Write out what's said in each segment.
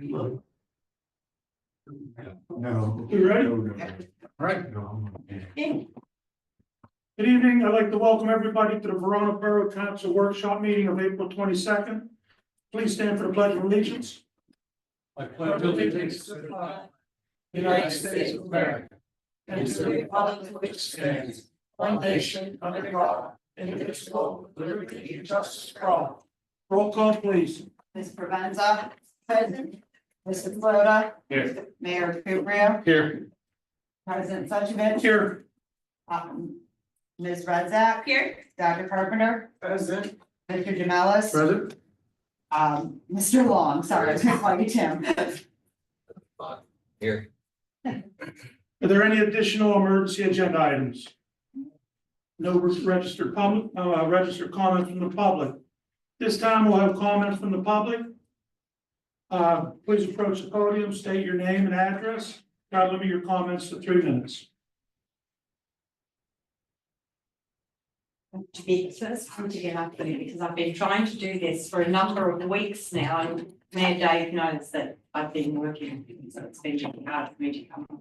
No. You ready? All right. Good evening. I'd like to welcome everybody to the Verona Borough Council Workshop Meeting of April 22nd. Please stand for the Pledge of Allegiance. I pledge allegiance to the flag, United States of America, and to the republic which stands, one nation under God, indivisible, with liberty and justice for all. Roll call, please. Ms. Provenza, present. Mr. Flota. Here. Mayor Kubria. Here. President Suchovich. Here. Ms. Redzak. Here. Dr. Carpenter. Present. Mr. Jamelis. Present. Mr. Long, sorry, I was gonna call you Tim. Here. Are there any additional emergency agenda items? No registered comments from the public. This time we'll have comments from the public. Please approach the podium, state your name and address. Try to limit your comments to 3 minutes. To be the first one to get up there because I've been trying to do this for a number of weeks now, and Mayor Dave knows that I've been working, so it's been really hard for me to come on.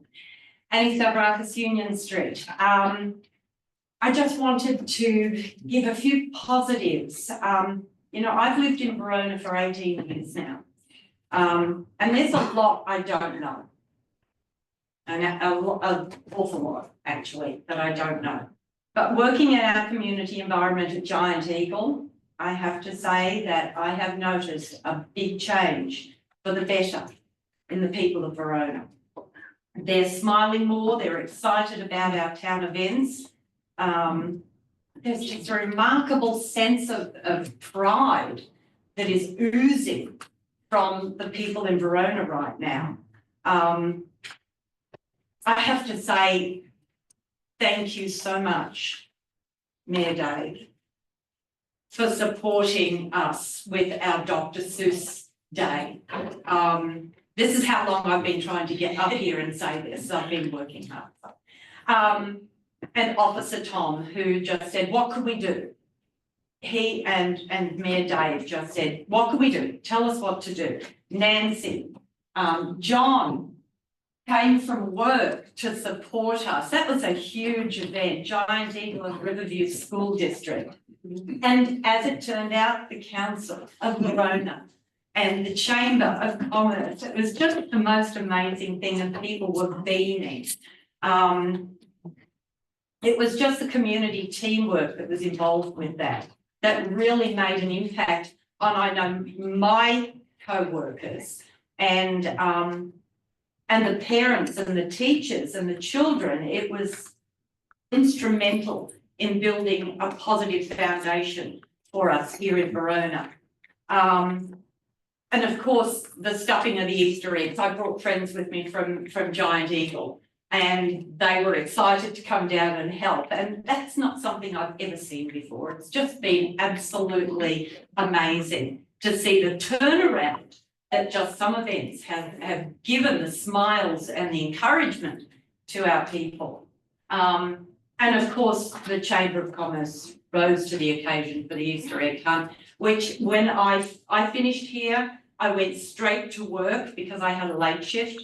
Annie Stavrakis, Union Street. I just wanted to give a few positives. You know, I've lived in Verona for 18 years now, and there's a lot I don't know, and an awful lot actually that I don't know. But working in our community environment at Giant Eagle, I have to say that I have noticed a big change for the better in the people of Verona. They're smiling more, they're excited about our town events. There's just a remarkable sense of pride that is oozing from the people in Verona right now. I have to say, thank you so much, Mayor Dave, for supporting us with our Dr. Seuss Day. This is how long I've been trying to get up here and say this. I've been working hard. And Officer Tom, who just said, what could we do? He and Mayor Dave just said, what could we do? Tell us what to do. Nancy, John, came from work to support us. That was a huge event, Giant Eagle and Riverview School District. And as it turned out, the Council of Verona and the Chamber of Commerce, it was just the most amazing thing, and people were beaming. It was just the community teamwork that was involved with that really made an impact on, I know, my co-workers and the parents and the teachers and the children. It was instrumental in building a positive foundation for us here in Verona. And of course, the stuffing of the Easter eggs. I brought friends with me from Giant Eagle, and they were excited to come down and help. And that's not something I've ever seen before. It's just been absolutely amazing to see the turnaround that just some events have given the smiles and the encouragement to our people. And of course, the Chamber of Commerce rose to the occasion for the Easter egg hunt, which when I finished here, I went straight to work because I had a late shift.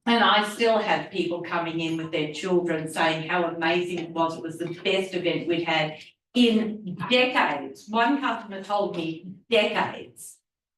And I still had people coming in with their children saying how amazing it was. It was the best event we'd had in decades. One customer told me decades.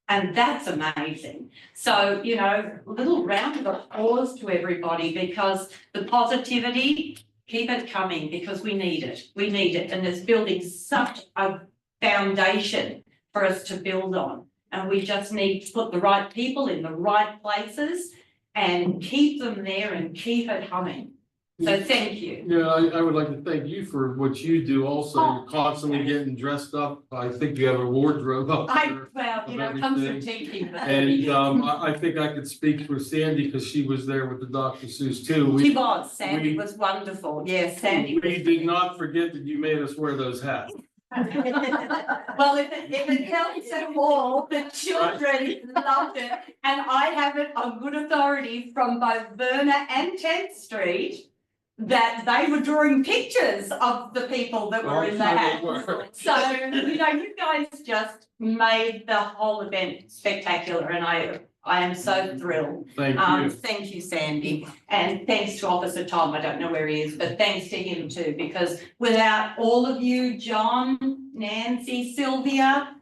And that's amazing. So, you know, a little round of applause to everybody, because the positivity, keep it coming, because we need it. We need it. And it's building such a foundation for us to build on. And we just need to put the right people in the right places and keep them there and keep it humming. So thank you. Yeah, I would like to thank you for what you do also. Oh, You're constantly getting dressed up. I think you have a wardrobe up there. Well, you know, it comes from teaching. And I think I could speak for Sandy because she was there with the Dr. Seuss too. She was. Sandy was wonderful. Yes, Sandy. We did not forget that you made us wear those hats. Well, if it helps at all, the children loved it. And I have it on good authority from both Verna and 10th Street that they were drawing pictures of the people that were in the hat. So, you know, you guys just made the whole event spectacular, and I am so thrilled. Thank you, Sandy, and thanks to Officer Tom. I don't know where he is, but thanks to him too, because without all of you, John, Nancy, Sylvia,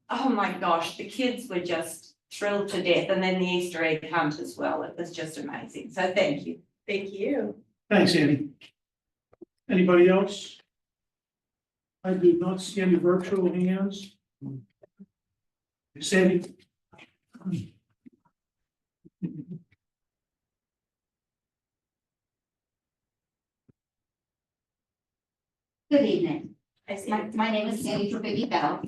oh my gosh, the kids were just thrilled to death. And then the Easter egg hunt as well. It was just amazing. So thank you. Thank you. Thanks, Andy. Anybody else? I do not see any virtual hands. Sandy? Good evening. My name is Sandy Trevigi Bell.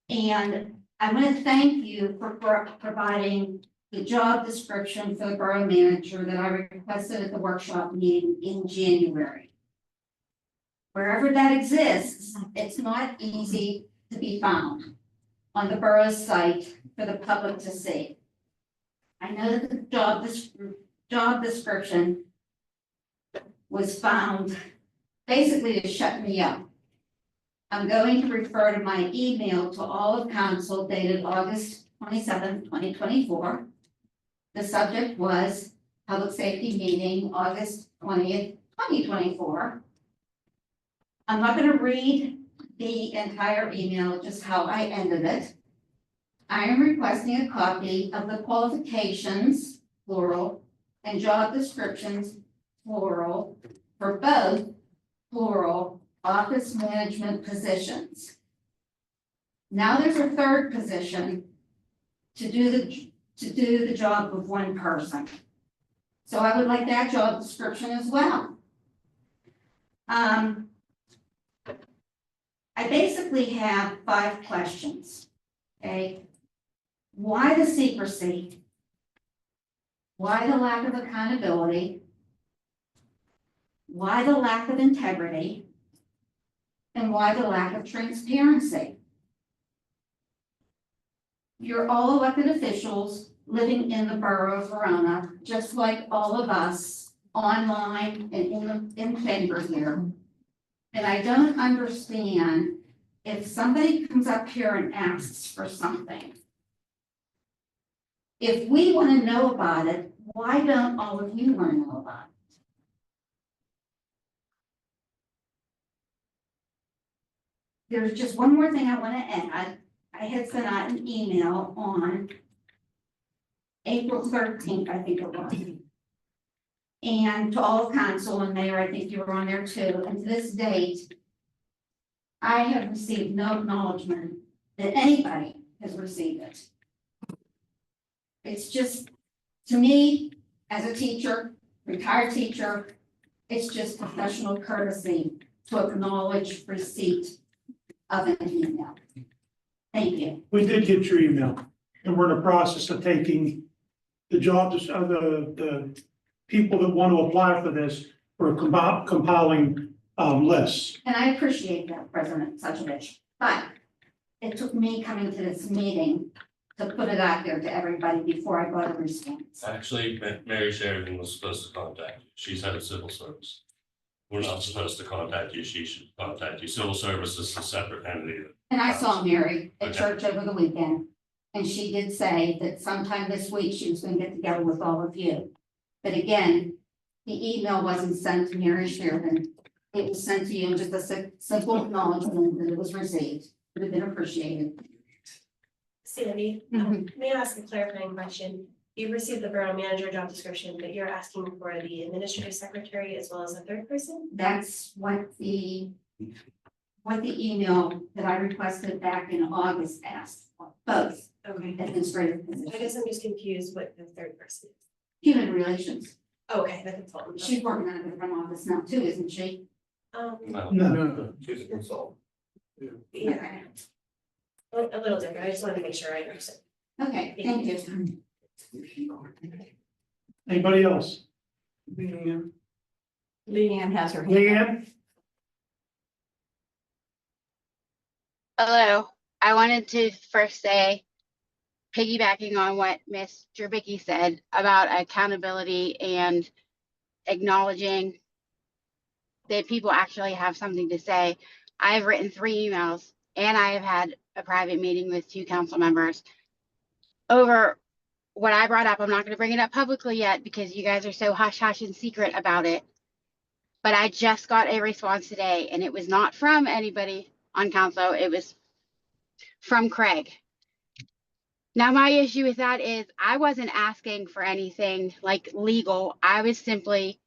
And I want to thank you for providing the job description for the borough manager that I requested at the workshop meeting in January. Wherever that exists, it's not easy to be found on the borough site for the public to see. I know that the job description was found basically to shut me up. I'm going to refer to my email to all of council dated August 27, 2024. The subject was public safety meeting, August 20th, 2024. I'm not going to read the entire email, just how I ended it. I am requesting a copy of the qualifications, plural, and job descriptions, plural, for both, plural, office management positions. Now there's a third position to do the job of one person. So I would like that job description as well. I basically have 5 questions, okay? Why the secrecy? Why the lack of accountability? Why the lack of integrity? And why the lack of transparency? You're all elected officials living in the borough of Verona, just like all of us online and in chamber here. And I don't understand if somebody comes up here and asks for something. If we want to know about it, why don't all of you want to know about it? There's just one more thing I want to add. I had sent out an email on April 13th, I think it was. And to all council and mayor, I think you were on there too. And to this date, I have received no acknowledgement that anybody has received it. It's just, to me, as a teacher, retired teacher, it's just professional courtesy to acknowledge receipt of an email. Thank you. We did get your email, and we're in the process of taking the the people that want to apply for this, we're compiling lists. And I appreciate that, President Suchovich, but it took me coming to this meeting to put it out there to everybody before I got a response. Actually, Mary Sheridan was supposed to contact you. She's head of civil service. We're not supposed to contact you. She should contact you. Civil service is a separate entity. And I saw Mary at Okay. church over the weekend, and she did say that sometime this week she was gonna get together with all of you. But again, the email wasn't sent to Mary Sheridan. It was sent to you, just a simple acknowledgement that it was received. Would have been appreciated. Sandy, Mhm. may I ask a clarifying question? You received the borough manager job description, but you're asking for the administrative secretary as well as a third person? That's what the email that I requested back in August asked for, both Okay. administrative I guess positions. I'm just confused what the third person is. Human relations. Okay, the consultant. She's working out of the front office now too, isn't she? No. No, She's a consultant. Yeah, a little different. I just wanted to make sure I understood. Okay, thank you. anybody else? Leanne has her. Leanne? Hello, I wanted to first say, piggybacking on what Ms. Drabicki said about accountability and acknowledging that people actually have something to say. I have written 3 emails and I have had a private meeting with 2 council members over what I brought up. I'm not going to bring it up publicly yet because you guys are so hush hush and secret about it. But I just got a response today, and it was not from anybody on council. It was from Craig. Now, my issue with that is I wasn't asking for anything like legal. I was simply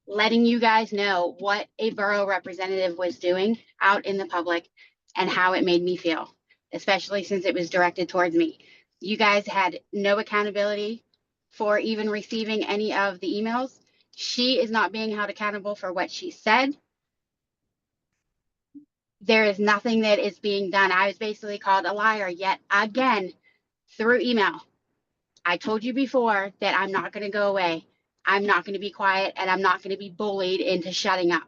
letting you guys know what a borough representative was doing out in the public and how it made me feel, especially since it was directed towards me. You guys had no accountability for even receiving any of the emails. She is not being held accountable for what she said. There is nothing that is being done. I was basically called a liar yet again through email. I told you before that I'm not going to go away. I'm not going to be quiet, and I'm not going to be bullied into shutting up.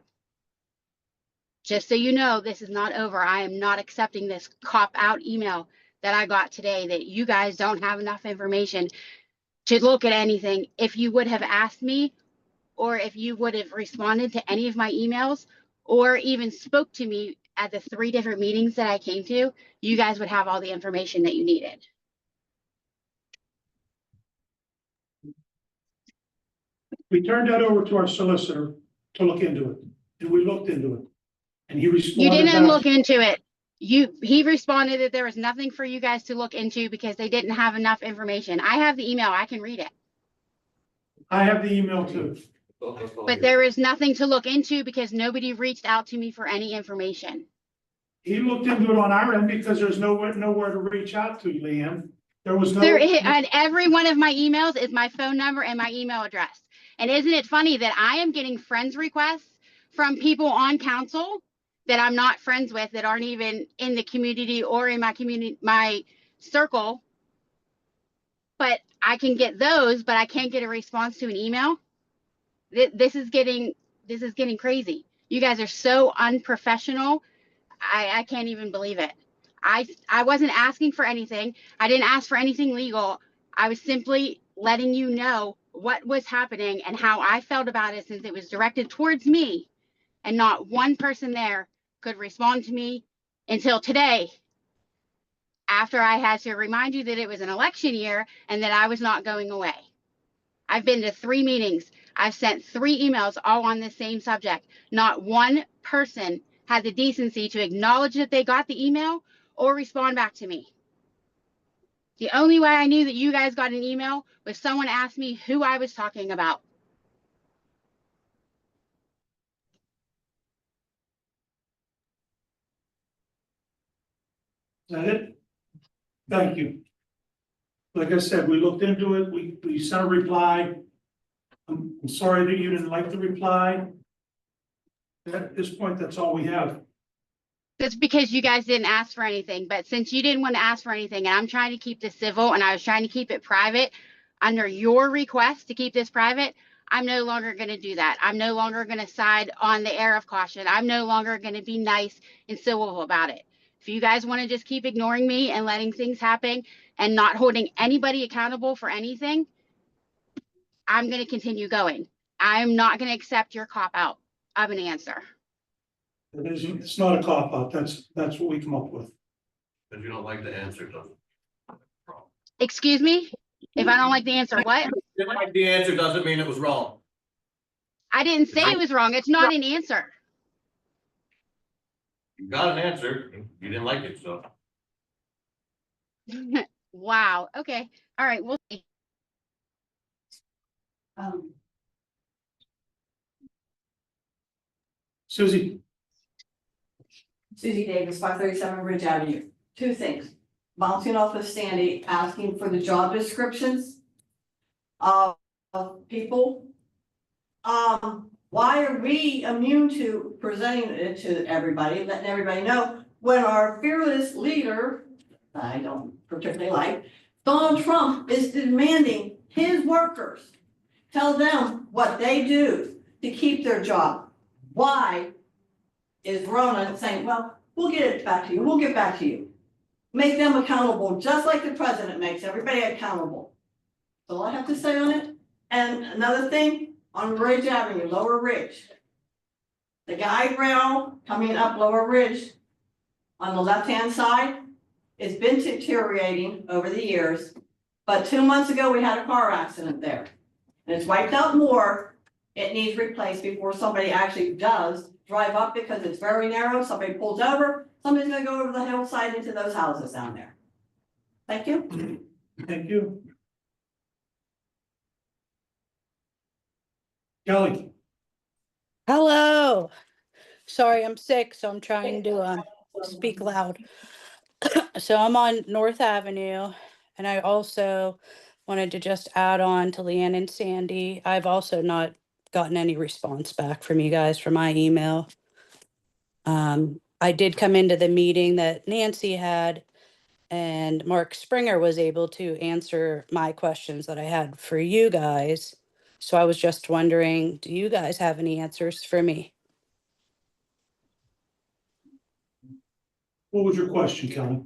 Just so you know, this is not over. I am not accepting this cop out email that I got today that you guys don't have enough information to look at anything. If you would have asked me, or if you would have responded to any of my emails, or even spoke to me at the 3 different meetings that I came to, you guys would have all the information that you needed. We turned that over to our solicitor to look into it, and we looked into it. And he You responded didn't back. look into it. He responded that there was nothing for you guys to look into because they didn't have enough information. I have the email. I can read it. I have the email too. But there is nothing to look into because nobody reached out to me for any information. He looked into it on our end because there's nowhere to reach out to, Leanne. There was no. And every one of my emails is my phone number and my email address. And isn't it funny that I am getting friends requests from people on council that I'm not friends with, that aren't even in the community or in my circle, but I can get those, but I can't get a response to an email. This is getting crazy. You guys are so unprofessional. I can't even believe it. I wasn't asking for anything. I didn't ask for anything legal. I was simply letting you know what was happening and how I felt about it, since it was directed towards me and not one person there could respond to me until today, after I had to remind you that it was an election year and that I was not going away. I've been to 3 meetings. I've sent 3 emails all on the same subject. Not one person had the decency to acknowledge that they got the email or respond back to me. The only way I knew that you guys got an email was someone asked me who I was talking about. Is that it? Thank you. Like I said, we looked into it. We sent a reply. I'm sorry that you didn't like the reply. At this point, that's all we have. That's because you guys didn't ask for anything. But since you didn't want to ask for anything, and I'm trying to keep this civil and I was trying to keep it private under your request to keep this private, I'm no longer going to do that. I'm no longer going to side on the air of caution. I'm no longer going to be nice and civil about it. If you guys want to just keep ignoring me and letting things happen and not holding anybody accountable for anything, I'm going to continue going. I'm not going to accept your cop out of an answer. It's not a cop out. That's what we come up with. If you don't like the answer, doesn't. Excuse me? If I don't like the answer, what? If like the answer doesn't mean it was wrong. I didn't say it was wrong. It's not an answer. You got an answer, you didn't like it, so. Wow. Okay. All right. We'll see. Susie, Susie Davis, 537 Ridge Avenue. 2 things. Bouncing off of Sandy, asking for the job descriptions of people. Why are we immune to presenting it to everybody, letting everybody know, when our fearless leader, I don't particularly like, Donald Trump is demanding his workers tell them what they do to keep their job? Why is Rona saying, well, we'll get it back to you, we'll get back to you? Make them accountable, just like the president makes everybody accountable. That's all I have to say on it. And another thing, on Ridge Avenue, Lower Ridge. The guide rail coming up Lower Ridge on the left-hand side, it's been deteriorating over the years. But 2 months ago, we had a car accident there. And it's wiped out more. It needs replaced before somebody actually does drive up because it's very narrow. Somebody pulls over, somebody's gonna go over the hillside into those houses down there. Thank you. Thank you. Kelly, Hello. Sorry, I'm sick, so I'm trying to speak loud. So I'm on North Avenue, and I also wanted to just add on to Leanne and Sandy. I've also not gotten any response back from you guys for my email. I did come into the meeting that Nancy had, and Mark Springer was able to answer my questions that I had for you guys. So I was just wondering, do you guys have any answers for me? what was your question, Kelly?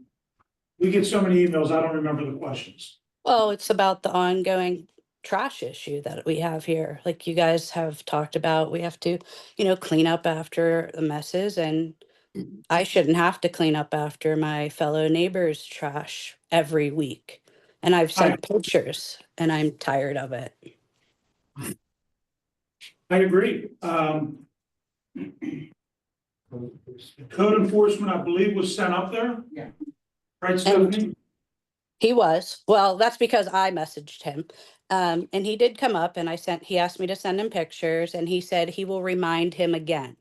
We get so many emails, I don't remember the questions. Well, it's about the ongoing trash issue that we have here. Like you guys have talked about, we have to, clean up after the messes, and I shouldn't have to clean up after my fellow neighbors' trash every week. And I've sent pictures, and I'm tired of it. I agree. Code enforcement, I believe, was sent up there. Yeah. Right, Stephanie? He was. Well, that's because I messaged him. And he did come up, and he asked me to send him pictures, and he said he will remind him again.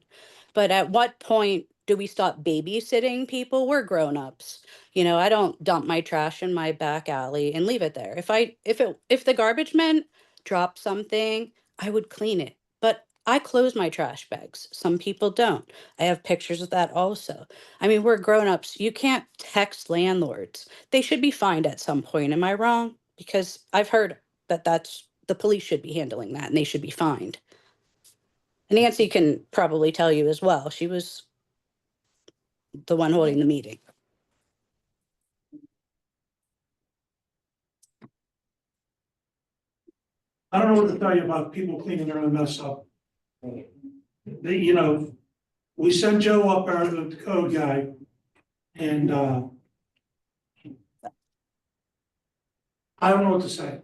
But at what point do we stop babysitting people? We're grown-ups. I don't dump my trash in my back alley and leave it there. If the garbage men drop something, I would clean it. But I close my trash bags. Some people don't. I have pictures of that also. I mean, we're grown-ups. You can't text landlords. They should be fined at some point. Am I wrong? Because I've heard that the police should be handling that, and they should be fined. Nancy can probably tell you as well. She was the one holding the meeting. I don't know what to tell you about people cleaning their own mess up. We sent Joe up there, the code guy, and I don't know what to say.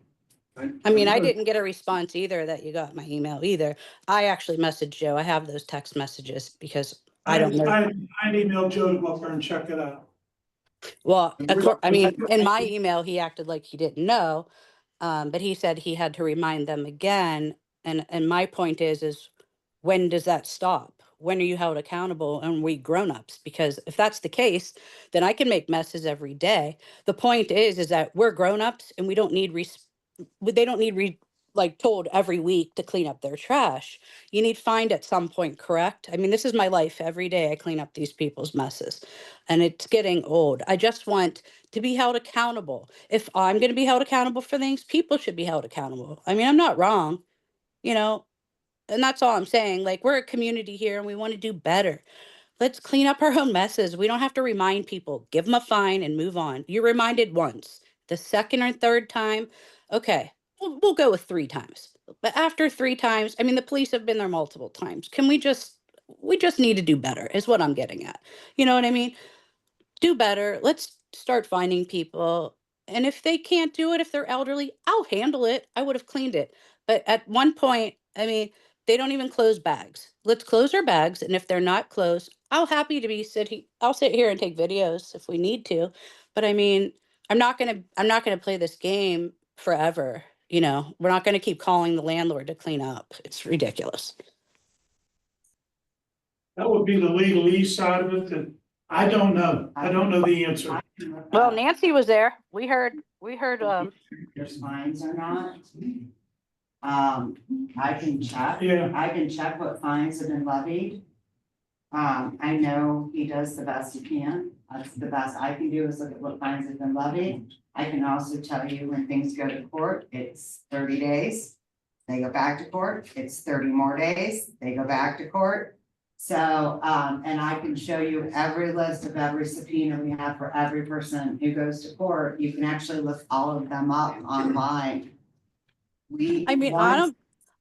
I mean, I didn't get a response either that you got my email either. I actually messaged Joe. I have those text messages because I don't know. I emailed Joe to go up there and check it out. Well, I mean, in my email, he acted like he didn't know, but he said he had to remind them again. And my point is when does that stop? When are you held accountable? And we grown-ups? Because if that's the case, then I can make messes every day. The point is that we're grown-ups, and we don't need they don't need told every week to clean up their trash. You need fined at some point, correct? I mean, this is my life. Every day I clean up these people's messes, and it's getting old. I just want to be held accountable. If I'm going to be held accountable for things, people should be held accountable. I mean, I'm not wrong, and that's all I'm saying. Like, we're a community here, and we want to do better. Let's clean up our own messes. We don't have to remind people. Give them a fine and move on. You're reminded once. The second or third time, okay, we'll go with 3 times. But after 3 times, I mean, the police have been there multiple times. We just need to do better, is what I'm getting at. You know what I mean? Do better. Let's start finding people. And if they can't do it, if they're elderly, I'll handle it. I would have cleaned it. But at one point, I mean, they don't even close bags. Let's close our bags. And if they're not closed, I'll sit here and take videos if we need to. But I mean, I'm not gonna play this game forever. We're not gonna keep calling the landlord to clean up. It's ridiculous. That would be the legalese side of it that I don't know. I don't know the answer. Well, Nancy was there. We heard, There's fines or not. I can check. Yeah. I can check what fines have been levied. I know he does the best he can. That's the best I can do is look at what fines have been levied. I can also tell you when things go to court, it's 30 days. They go back to court, it's 30 more days, they go back to court. So, and I can show you every list of every subpoena we have for every person who goes to court. You can actually look all of them up online.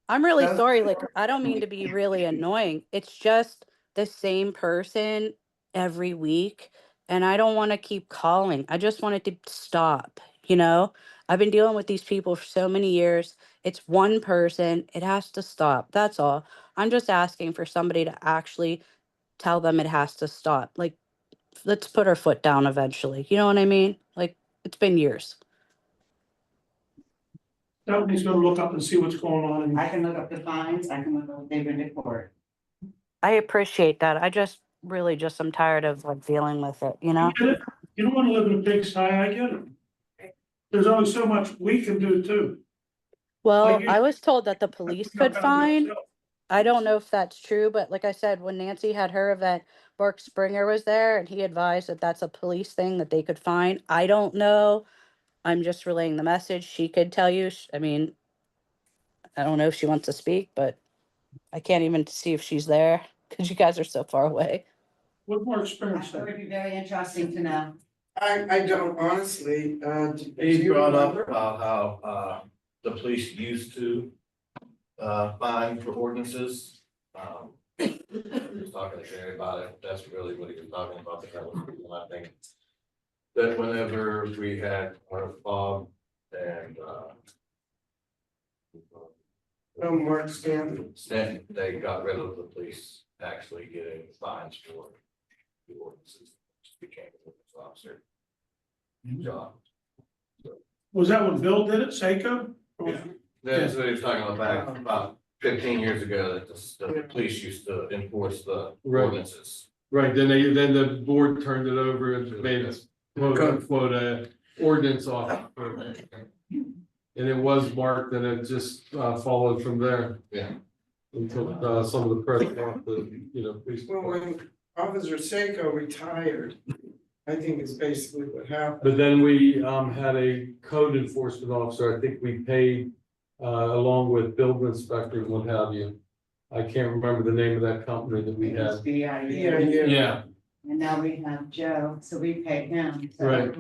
I'm really That's- sorry, like, I don't mean to be really annoying. It's just the same person every week. And I don't want to keep calling. I just want it to stop, you know? I've been dealing with these people for so many years. It's one person. It has to stop. That's all. I'm just asking for somebody to actually tell them it has to stop. Like, let's put our foot down eventually. You know what I mean? Like, it's been years. Stephanie's gonna look up and see what's going on and I can look up the fines, I can look up what they've been to court. I appreciate that. I just really just am tired of like dealing with it, you I know? get it. You don't wanna live in a pigsty, I get it. There's only so much we can do too. Well, Like you- I was told that the police could Not gonna do fine. ourselves. I don't know if that's true, but like I said, when Nancy had her event, Mark Springer was there and he advised that that's a police thing that they could fine. I don't know. I'm just relaying the message. She could tell you. I mean, I don't know if she wants to speak, but I can't even see if she's there because you guys are so far away. What more experience? That would be very interesting to know. I don't honestly, do He you brought up remember? about how, the police used to, fine for ordinances. He was talking to Gary about it, that's really what he was talking about, that was, and I think that whenever we had our BOV and, Oh, Mark Stanton. then they got rid of the police actually getting fines for the ordinances, just became an ordinance officer job. Was that when Bill did it, Seiko? Yeah. That's what he was talking about back about 15 years ago, that the police used to enforce the Right. ordinances. Right, then the board turned it over and made it quote unquote a ordinance officer. And it was marked and it just followed from there. Yeah. Until some of the pressure off the, police. Well, when Officer Seiko retired, I think is basically what happened. But then we had a code enforcement officer, I think we paid along with building inspector and what have you. I can't remember the name of that company that we It was had. BIU. Yeah, And now we have Joe, so we pay him. So- right.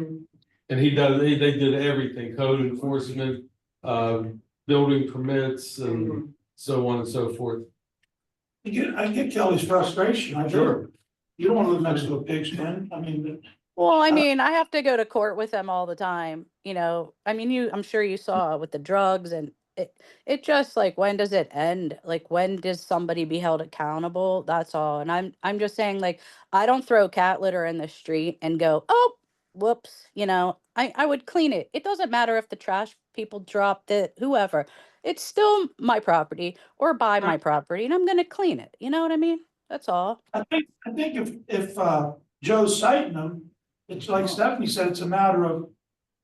And they did everything, code enforcement, building permits and so on and so forth. I get Kelly's frustration, I do. Sure. You don't wanna live next to a pig's pen, I mean, Well, I mean, I have to go to court with them all the time, you know. I mean, I'm sure you saw with the drugs and it just like when does it end? Like when does somebody be held accountable? That's all. And I'm just saying like I don't throw cat litter in the street and go, "Oh, whoops," you know. I would clean it. It doesn't matter if the trash people dropped it, whoever. It's still my property or by my property and I'm going to clean it. You know what I mean? That's all. I think if Joe's citing them, it's like Stephanie said, it's a matter of,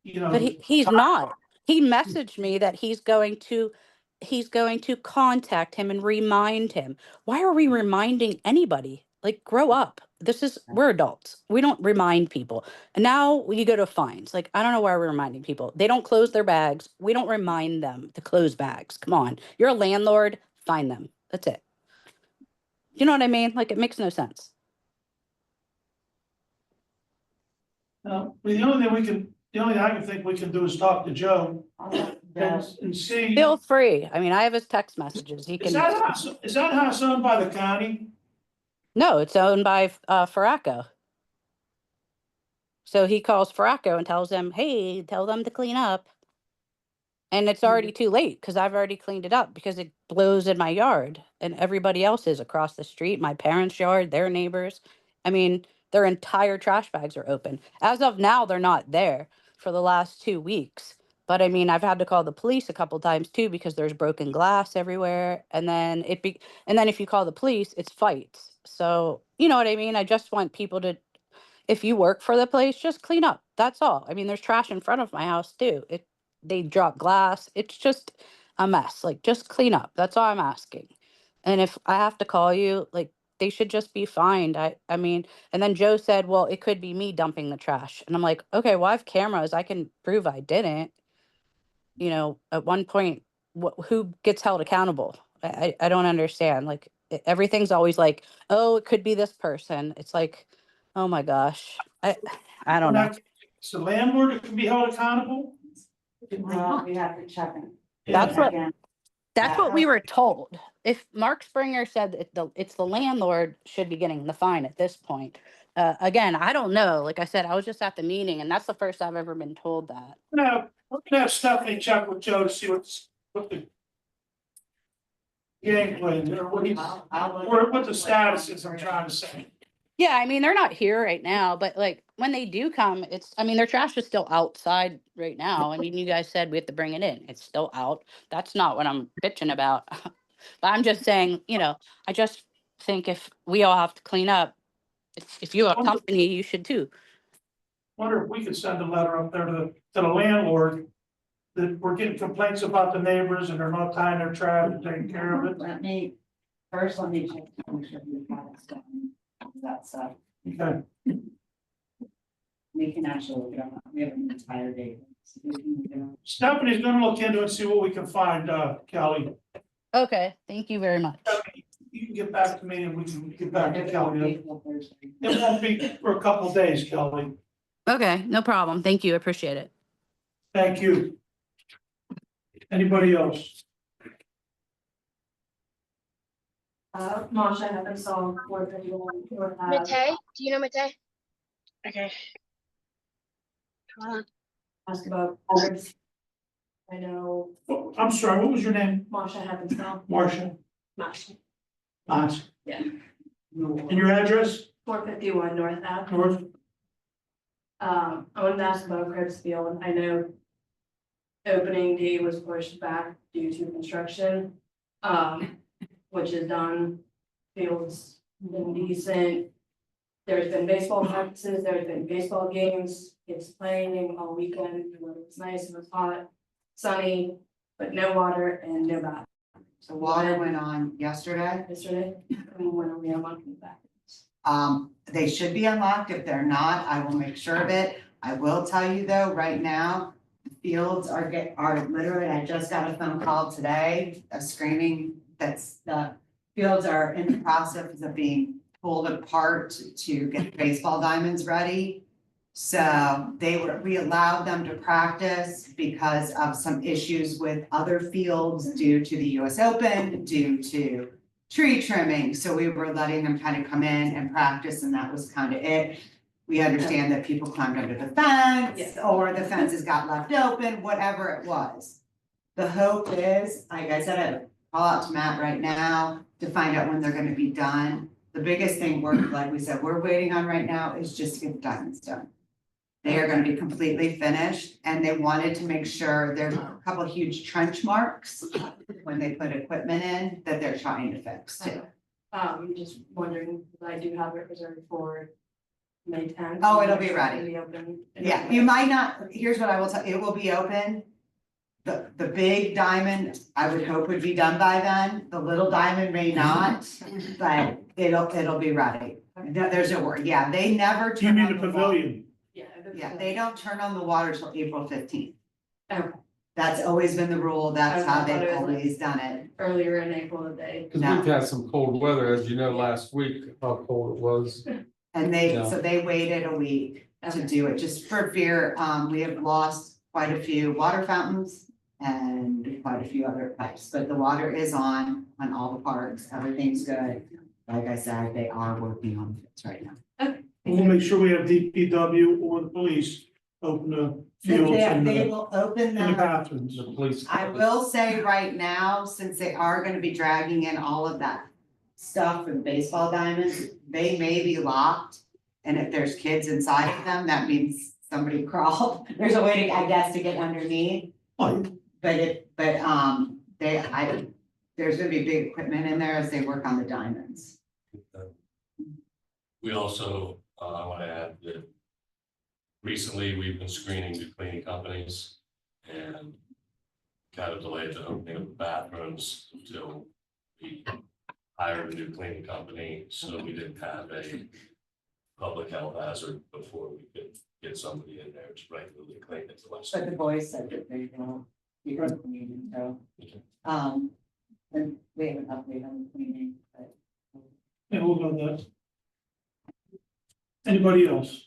you know. But he's not. He messaged me that he's going to contact him and remind him. Why are we reminding anybody? Like, grow up. We're adults. We don't remind people. And now you go to fines. Like, I don't know why we're reminding people. They don't close their bags. We don't remind them to close bags. Come on. You're a landlord, fine them. That's it. You know what I mean? Like, it makes no sense. The only thing I can think we can do is talk to Joe and see. Feel free. I mean, I have his text messages. He Is can. that house owned by the county? No, it's owned by Faracco. So he calls Faracco and tells them, "Hey, tell them to clean up." And it's already too late because I've already cleaned it up because it blows in my yard and everybody else's across the street, my parents' yard, their neighbors. I mean, their entire trash bags are open. As of now, they're not there for the last 2 weeks. But I mean, I've had to call the police a couple times too because there's broken glass everywhere. And then if you call the police, it's fights. So, you know what I mean? I just want people to, if you work for the place, just clean up. That's all. I mean, there's trash in front of my house too. They drop glass. It's just a mess. Like, just clean up. That's all I'm asking. And if I have to call you, like, they should just be fined. I mean, and then Joe said, well, it could be me dumping the trash. And I'm like, okay, well, I have cameras. I can prove I didn't. You know, at one point, who gets held accountable? I don't understand. Like, everything's always like, oh, it could be this person. It's like, oh my gosh. I don't know. It's the landlord that can be held accountable? Well, we have to check it. That's what That's what we were told. If Mark Springer said that it's the landlord should be getting the fine at this point. Again, I don't know. Like I said, I was just at the meeting and that's the first I've ever been told that. Now, we're gonna have Stephanie check with Joe to see what the game plan, or what he's, or what the status is, I'm trying to say. Yeah, I mean, they're not here right now, but like when they do come, I mean, their trash is still outside right now. I mean, you guys said we have to bring it in. It's still out. That's not what I'm bitching about. But I'm just saying, I just think if we all have to clean up, if you're a company, you should too. Wonder if we could send a letter up there to the landlord that we're getting complaints about the neighbors and they're not tying their trash and taking care of it. Let me check, to make sure we've got it done. That stuff, Okay, we can actually, we have an entire day. So we can, Stephanie's gonna look into it and see what we can find, Kelly. Okay, thank you very much. You can get back to me and we can get back to It Kelly. won't be till Thursday. It won't be for a couple days, Kelly. Okay, no problem. Thank you. Appreciate it. Thank you. Anybody else? Masha haven't saw 451 North Ave. Matei, do you know Matei? Okay. Hold on. Ask about others. I know Oh, I'm sorry, what was your name? Masha haven't saw. Marcia? Masha. And No. your address? 451 North Ave. North? I wanted to ask about Krebs Field. I know opening day was pushed back due to construction, which is done. Field's been decent. There's been baseball practices, there's been baseball games, it's playing all weekend. The weather was nice, it was hot, sunny, but no water and no bath. The water went on yesterday. Yesterday, and when are we unlocking the back? They should be unlocked. If they're not, I will make sure of it. I will tell you though, right now, the fields are literally, I just got a phone call today, a screening that's the fields are in the process of being pulled apart to get baseball diamonds ready. So we allowed them to practice because of some issues with other fields due to the US Open, due to tree trimming. So we were letting them kind of come in and practice and that was kind of it. We understand that people climbed under the fence or the fences got left open, whatever it was. The hope is, like I said, I have a call out to Matt right now to find out when they're gonna be done. The biggest thing like we said, we're waiting on right now is just to get the diamonds done. They are gonna be completely finished and they wanted to make sure there's a couple of huge trench marks when they put equipment in that they're trying to fix too. Just wondering, I do have it reserved for May 10th. Oh, it'll be ready. It'll be open. Yeah, you might not, here's what I will tell, it will be open. The big diamond, I would hope would be done by then. The little diamond may not, but it'll be ready. There's no word. Yeah, they never Do you turn mean on the the water. pavilion? Yeah, they don't turn on the water till April 15th. Okay. That's always been the rule. That's Okay, how I thought it they've was like- always done it. Earlier in April today. Cause we've had some cold weather, as you know, last week, how cold it was. And so they waited a week to do it, just for fear. We have lost quite a few water fountains and quite a few other pipes, but the water is on all the parks. Everything's good. Like I said, they are working on it right now. We'll make sure we have DPW or the police open the fields and They the will open them. bathrooms. The police. I will say right now, since they are gonna be dragging in all of that stuff for the baseball diamonds, they may be locked. And if there's kids inside of them, that means somebody crawled. There's a way to, I guess, to get underneath. Oh, There's gonna be big equipment in there as they work on the diamonds. We also, I want to add that recently we've been screening new cleaning companies and kind of delayed the opening of the bathrooms until we hired a new cleaning company, so we didn't have a public health hazard before we could get somebody in there to regularly clean it the last. But the boys said that they don't, you don't clean, so. And we have an update on the cleaning, but. yeah, we'll go with that. Anybody else?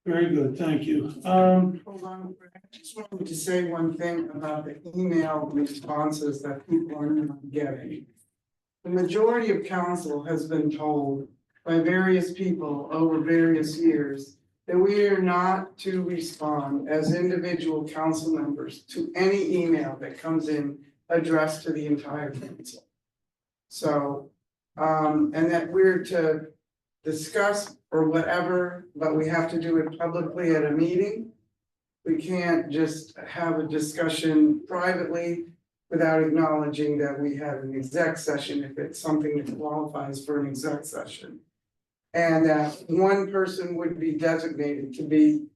Very good, thank you. Hold on. just wanted to say one thing about the email responses that people are not getting. The majority of council has been told by various people over various years that we are not to respond as individual council members to any email that comes in addressed to the entire council. So, and that we're to discuss or whatever, but we have to do it publicly at a meeting. We can't just have a discussion privately without acknowledging that we had an exec session if it's something that qualifies for an exec session. And that one person would be designated to be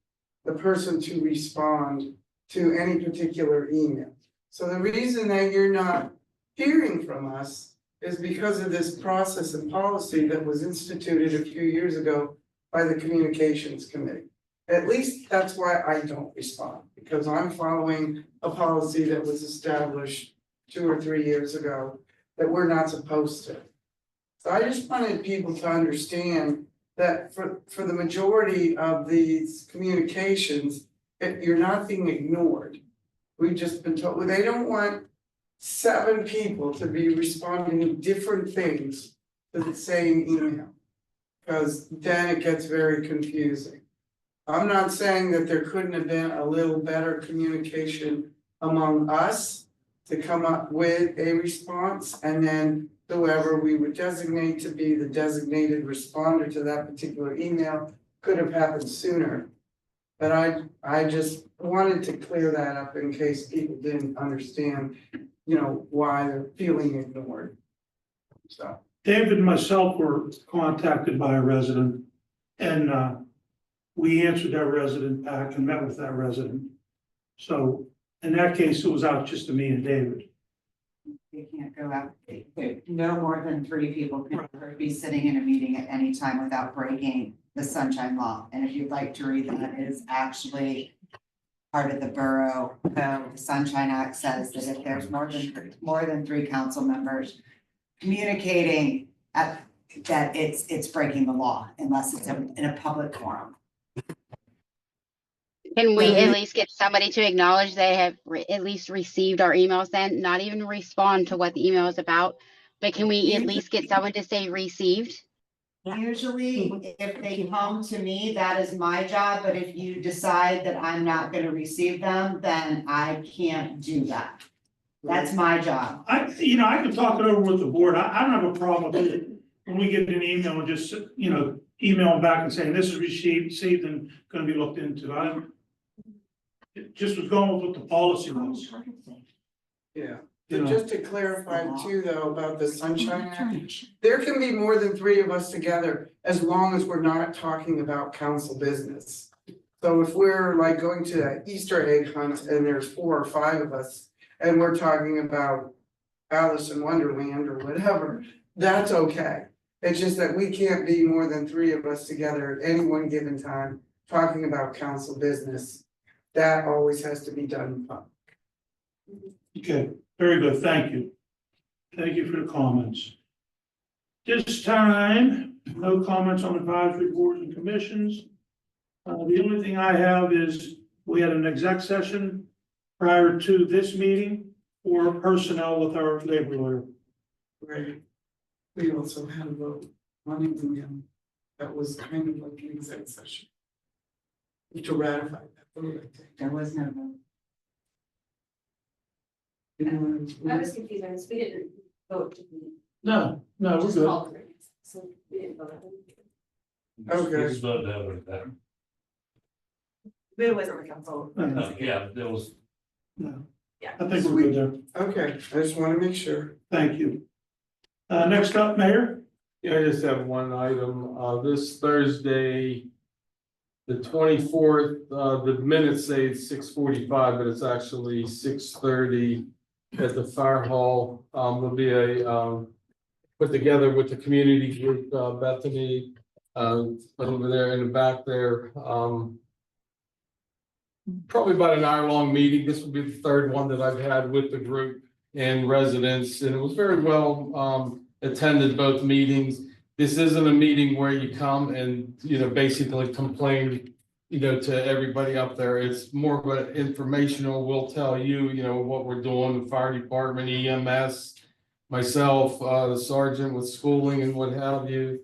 the person to respond to any particular email. So the reason that you're not hearing from us is because of this process and policy that was instituted a few years ago by the communications committee. At least that's why I don't respond, because I'm following a policy that was established 2 or 3 years ago that we're not supposed to. So I just wanted people to understand that for the majority of these communications, you're not being ignored. We've just been told, they don't want 7 people to be responding to different things to the same email. Because then it gets very confusing. I'm not saying that there couldn't have been a little better communication among us to come up with a response, and then whoever we would designate to be the designated responder to that particular email could have happened sooner. But I just wanted to clear that up in case people didn't understand, why they're feeling ignored. So. David and myself were contacted by a resident, and we answered that resident back and met with that resident. So in that case, it was out just to me and David. You can't go out, no more than 3 people can ever be sitting in a meeting at any time without breaking the sunshine law. And if you'd like to read that, it is actually part of the borough code. The Sunshine Act says that if there's more than 3 council members communicating that it's breaking the law unless it's in a public forum. Can we at least get somebody to acknowledge they have at least received our emails then, not even respond to what the email is about, but can we at least get someone to say received? Usually, if they come to me, that is my job, but if you decide that I'm not gonna receive them, then I can't do that. That's my job. I can talk it over with the board. I don't have a problem with it. When we get an email and just, email them back and saying this is received and gonna be looked into. It just was going with what the policy was. Yeah, You know. just to clarify too, though, about the Sunshine Act, there can be more than 3 of us together as long as we're not talking about council business. So if we're like going to an Easter egg hunt and there's 4 or 5 of us and we're talking about Alice in Wonderland or whatever, that's okay. It's just that we can't be more than 3 of us together at any one given time talking about council business. That always has to be done in public. Okay, very good, thank you. Thank you for the comments. This time, no comments on advisory boards and commissions. The only thing I have is, we had an exec session prior to this meeting for personnel with our labor lawyer. Right. We also had a vote on it, and that was kind of like an exec session. To ratify that vote, I think. There was no vote. I was confused, because we didn't vote. No, we're Just good. called for it, so we didn't vote. Okay. Just vote to have it there. But it wasn't like a vote. Yeah, there was. No. Yeah. I think we're good there. Okay, I just want to make sure. Thank you. Next up, Mayor. Yeah, I just have one item, this Thursday. The 24th, the minutes say it's 6:45, but it's actually 6:30 at the fire hall. Will be a put together with the community group, Bethany, over there in the back there. Probably about an hour-long meeting. This will be the 3rd one that I've had with the group and residents, and it was very well attended, both meetings. This isn't a meeting where you come and, basically complain, to everybody up there. It's more of an informational, we'll tell you, what we're doing, the fire department, EMS, myself, the sergeant with schooling and what have you,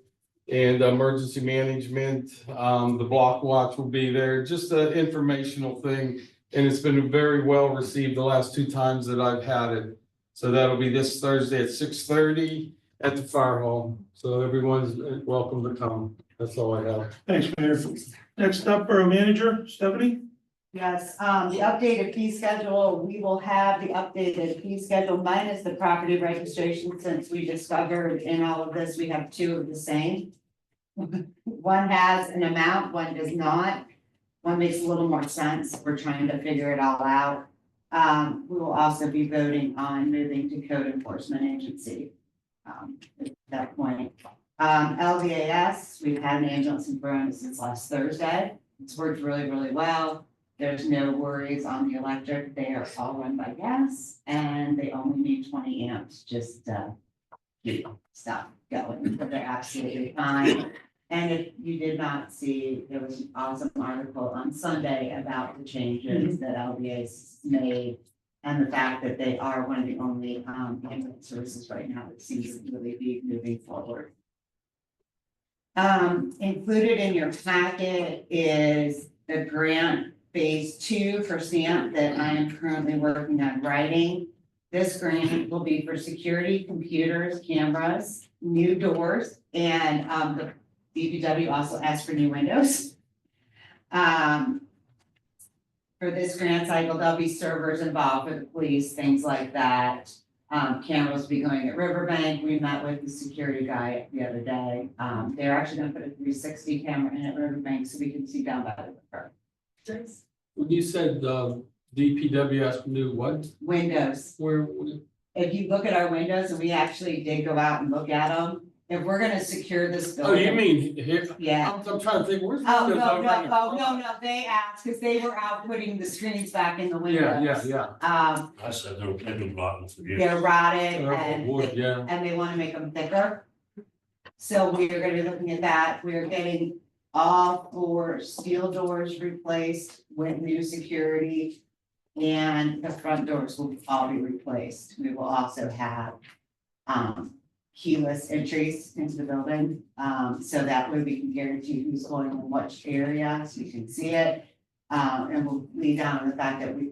and emergency management, the block watch will be there, just an informational thing. And it's been very well received the last 2 times that I've had it. So that'll be this Thursday at 6:30 at the fire hall. So everyone's welcome to come. That's all I have. Thanks, Mayor. Next up, Borough Manager, Stephanie. Yes, the updated fee schedule, we will have the updated fee schedule minus the property registration, since we discovered in all of this, we have 2 of the same. One has an amount, one does not. One makes a little more sense. We're trying to figure it all out. We will also be voting on moving to code enforcement agency. At that point. LVAS, we've had an ambulance in Verona since last Thursday. It's worked really, really well. There's no worries on the electric. They are all run by gas and they only need 20 amps just to keep stuff going. But they're absolutely fine. And if you did not see, there was an awesome article on Sunday about the changes that LVA's made and the fact that they are one of the only ambulance services right now that seems to really be moving forward. Included in your packet is the grant phase 2 for SAMP that I am currently working on writing. This grant will be for security, computers, cameras, new doors, and the DPW also asked for new windows. For this grant cycle, there'll be servers involved for the police, things like that. Cameras will be going at Riverbank. We met with the security guy the other day. They're actually gonna put a 360 camera in at Riverbank so we can see down by the river. When you said DPW asked for new what? Windows. Where? If you look at our windows, and we actually did go out and look at them, if we're gonna secure this Oh, building. you mean here? Yeah. I'm trying to think, where's? Oh, windows no, over no, here? oh, no, they asked, because they were out putting the screens back in the windows. Yeah. I said they were picking buttons for you. They're rotted Oh, and, wood, yeah. and they wanna make them thicker. So we are gonna be looking at that, we are getting all 4 steel doors replaced with new security. And the front doors will all be replaced, we will also have, keyless entries into the building. So that way we can guarantee who's going in which area, so you can see it. And we'll lead down on the fact that we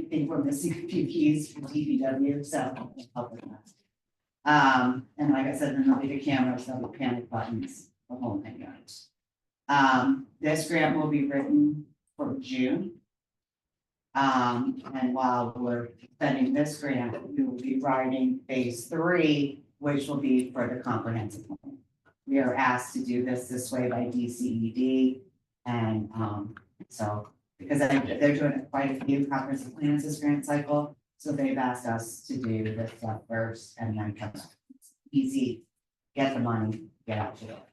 think we're missing a few keys for DPW, so we'll help with that. And like I said, then there'll be the cameras, there'll be panic buttons, the whole thing goes. This grant will be written for June. And while we're spending this grant, we will be writing phase 3, which will be for the comprehensive plan. We are asked to do this way by DCED. And so, because they're doing quite a few comprehensive plans this grant cycle, so they've asked us to do this stuff first and then come back. It's easy, get the money, get out to it.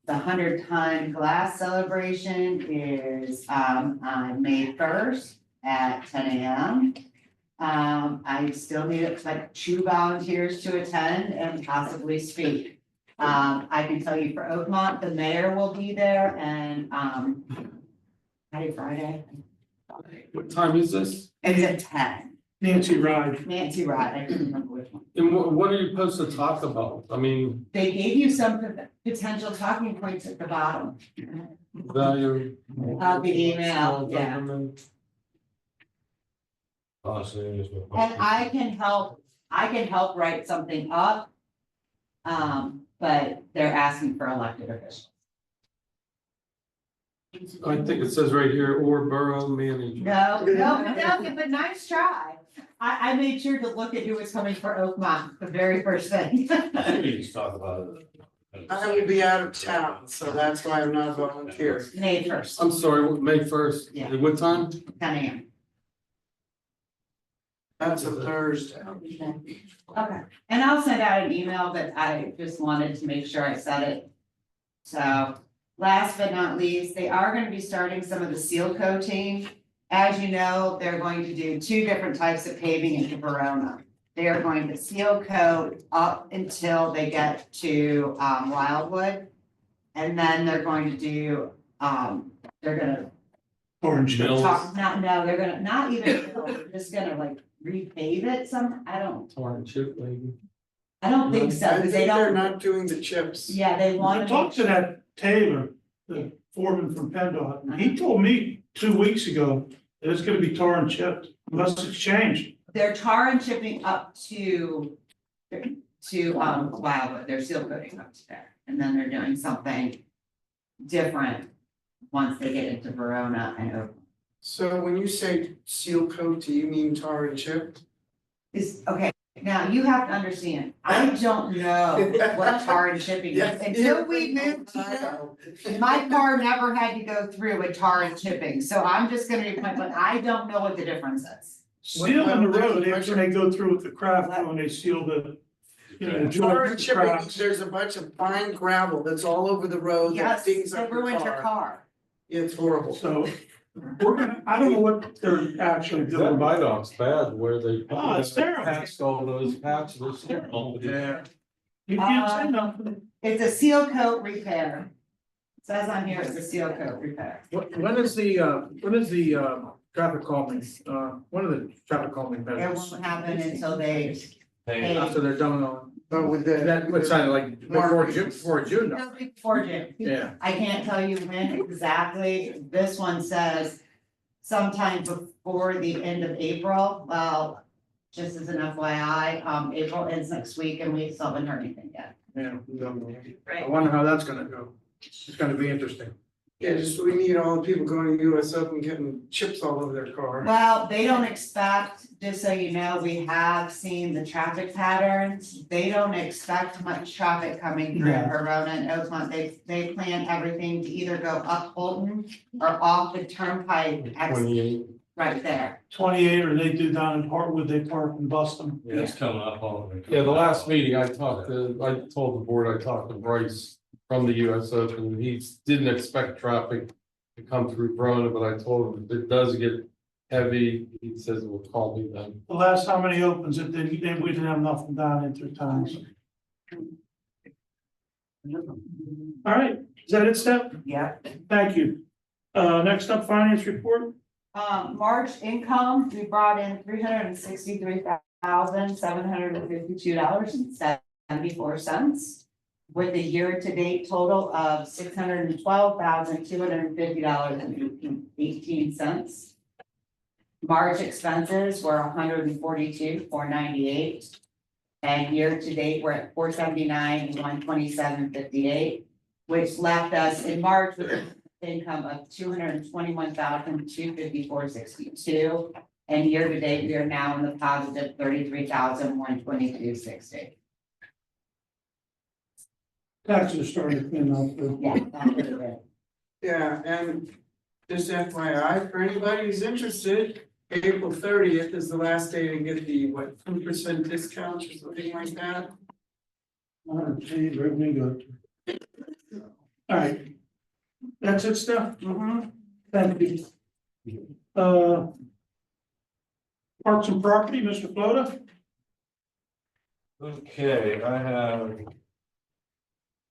The 100-time glass celebration is on May 1st at 10 a.m. I still need like 2 volunteers to attend and possibly speak. I can tell you for Oakmont, the mayor will be there and Friday. What time is this? It's at 10. Nancy Ride. Nancy Rod, I can't remember which one. And what are you supposed to talk about? I mean, They gave you some potential talking points at the bottom. value. Of the email, small yeah. government. And I can help write something up. But they're asking for elected officials. I think it says right here, or borough manager. No, but nice try. I made sure to look at who was coming for Oakmont, the very first thing. Please talk about it. I will be out of town, so that's why I'm not volunteering. May 1st, I'm sorry, May 1st. Yeah. At what time? 10 a.m. That's a Thursday. Okay, and I'll send out an email, but I just wanted to make sure I said it. So, last but not least, they are gonna be starting some of the seal coating. As you know, they're going to do 2 different types of paving into Verona. They are going to seal coat up until they get to Wildwood. And then they're going to do They're gonna Orange. Mills. no, they're gonna, not even, they're just gonna like repave it I Torn chip, maybe. think so, I because think they they're don't, not doing the chips. yeah, they I want talked to to. that Taylor, the foreman from PennDOT, and he told me 2 weeks ago that it's gonna be tar and chipped unless it's changed. They're tar and chipping up wow, but they're seal coating up to there, and then they're doing something different once they get into Verona and Oakland. So when you say seal coat, do you mean tar and chip? Okay, now you have to understand, I don't know what tar and chipping is, until we moved here. My car never had to go through a tar and chipping, so I'm just gonna be, but I don't know what the difference is. Seal in the road, after they go through with the craft, when they seal the, you know, the Tar and joints, the chipping, cracks. there's a bunch of fine gravel that's all over the road that Yes, dings it up your ruins your car. car. It's horrible. So, we're gonna, I don't know what they're actually That doing. Vidoc's bad where they. Oh, it's terrible. Patched all those patches. Yeah. You can't say nothing. It's a seal coat repair. Says on here it's a seal coat repair. When is the traffic calming, when are the traffic calming It measures? won't happen until they pay. After they're done on, But with the. that, what sounded like before June though. It'll be before June. Yeah. I can't tell you when exactly. This one says sometime before the end of April. Well, just as an FYI, April ends next week and we still haven't heard anything yet. Yeah, I wonder how that's gonna go. It's gonna be interesting. Yeah, just we need all the people going to US Open getting chips all over their car. Well, they don't expect, just so you know, we have seen the traffic patterns. They don't expect much traffic coming through Yeah. Verona and Oakmont. They plan everything to either go up Holton or off the turnpike exit 28. right there. 28, or they do down in Hartwood, they park and bust them. Yeah, it's coming up all the way. Yeah, the last meeting I told the board, I talked to Bryce from the US Open, he didn't expect traffic to come through Verona, but I told him if it does get heavy, he says it will call me then. The last time he opens it, then we didn't have nothing down in 3 times. All right, is that it, Steph? Yeah. Thank you. Next up, finance report. March income, we brought in $363,752.74. With a year-to-date total of $612,250.18. March expenses were $142,498. And year-to-date, we're at $479,127.58, which left us in March with an income of $221,254.62. And year-to-date, we are now in the positive $33,122.60. Taxes are starting to clean up. Yeah, that's what it is. Yeah, and just FYI, for anybody who's interested, April 30th is the last day to get the, 2% discount or something like that. Gee, very good. All right. That's it, Steph? Thank you. Parks and property, Mr. Floda? Okay, I have.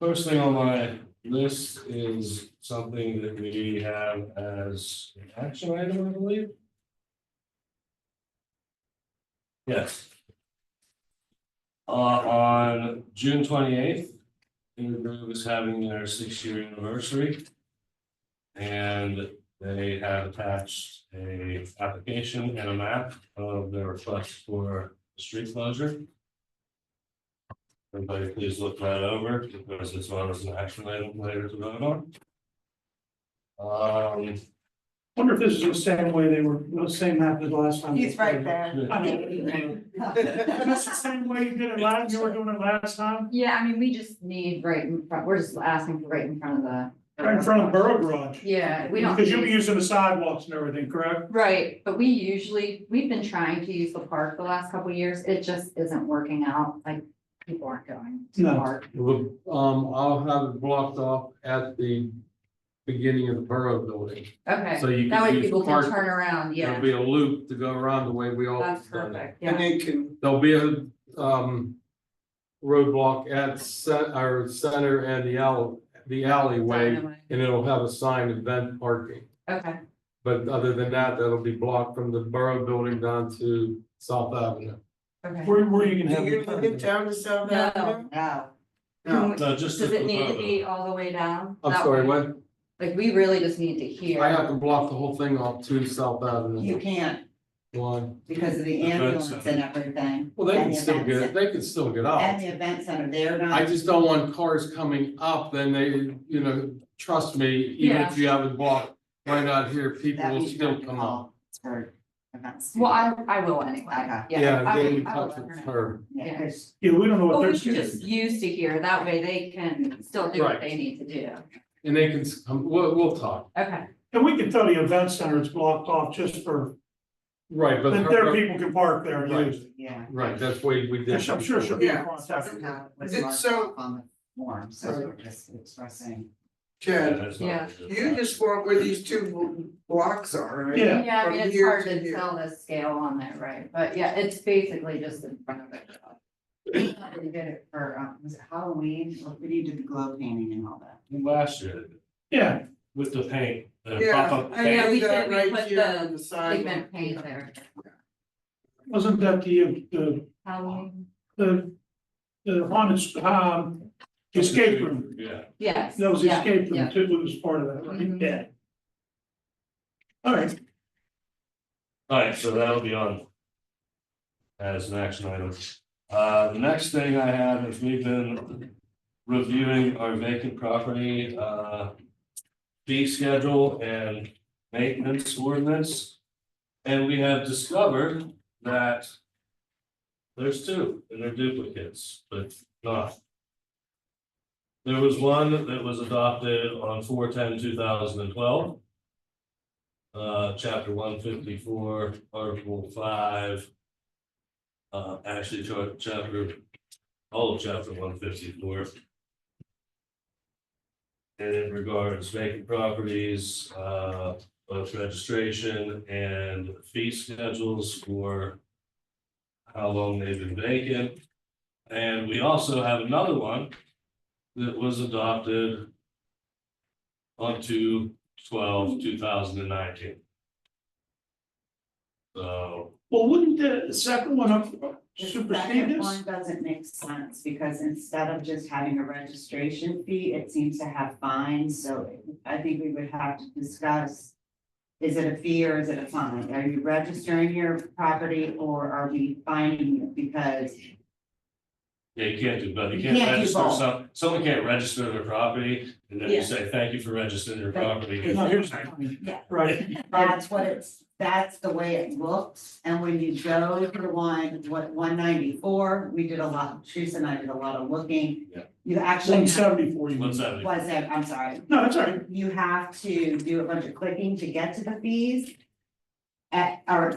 First thing on my list is something that we have as an action item, I believe. Yes. On June 28th, Ingergrove is having their 6-year anniversary. And they have attached a application and a map of their request for street closure. Everybody please look that over because it's on as an action item later to vote on. Wonder if this is the same way they were, the same map as last time. He's right there. I mean, that's the same way you did it last, you were doing it last time, Yeah, I mean, we just need right in front, we're just asking for right in front of the. right in front of the Borough Garage. Yeah, we don't. Because you'll be using the sidewalks and everything, correct? Right, but we've been trying to use the park the last couple of years, it just isn't working out, like, people aren't going to the No. park. I'll have it blocked off at the beginning of the borough building. Okay, So you that way can use people can park, turn around, there'll yeah, be a loop to go around the way we all. that's perfect, And yeah. they can, There'll be a roadblock at center and the the alleyway Dynamite. and it'll have a sign event parking. Okay, But other than that, that'll be blocked from the borough building down to South Avenue. okay. Where you can Do have. you live in town to South No. Avenue? No, Can we- No, just. Does the it need to borough. be all the way down? I'm That sorry, way? what? Like, we really just need to hear. I have to block the whole thing off to South you Avenue. can't Why? because of the Event ambulance center. and everything. Well, they And can the still event get, center- they can still get And out. the event center, they're not. I just don't want cars coming up, then they, trust me, even if you have it blocked right out here, people That will we still have to come call up. for events. Well, I will anyway. Okay. Yeah, I get will- in I will touch let with her know. her. Yeah, 'cause Yeah, we don't know what But they're. we should just use to hear, that way they can still do what Right. they need to do. And they can, we'll talk. Okay, And we can tell the event center it's blocked off just for, Right, but that their her, people can park there and Right. use it. yeah. right, that's what we did. I'm sure she'll be in Yeah. contact. Somehow it was It's marked so- off on the form, so we're just expressing. Yeah, Chad, that's not- Yeah. you just want where these two blocks are, right? Yeah. yeah, I mean, From it's here hard to to here. tell the scale on there, right, but yeah, it's basically just in front of it. We did it for, was it Halloween, or we did the glow painting and all that. Last year, Yeah, with the paint, the Yeah, pop-up I yeah, paint. we did that did, we right put here the on the sidewalk. Pigment paint there. wasn't that Halloween, the haunted, escape room? Yeah, yes. That was the yeah, escape room yeah. too, it was part of that, right? Mhm. Yeah. All right, alright, so that'll be on. As an action item. The next thing I have is we've been reviewing our vacant property, fee schedule and maintenance ordinance. And we have discovered that there's two, and they're duplicates, but not. There was one that was adopted on 4/10/2012. Chapter 154, Article 5. Actually, all of chapter 154. And it regards vacant properties, both registration and fee schedules for how long they've been vacant. And we also have another one that was adopted on 2/12/2019. So, well, wouldn't the second one up The supersede second this? one doesn't make sense, because instead of just having a registration fee, it seems to have fines, so I think we would have to discuss. Is it a fee or is it a fine? Are you registering your property or are we fining you? Because yeah, you can't do, but you You can't can't do register, both. someone can't register their property, and then you Yeah. say, thank you for registering your But- property. No, here's- yeah, Right, that's what that's the way it looks, and when you go to the one, 194, we did a lot, Teresa and I did a lot of looking. Yeah. You actually. 174, you mean. What's that? Was that, I'm sorry, No, that's all right. you have to do a bunch of clicking to get to the fees. Or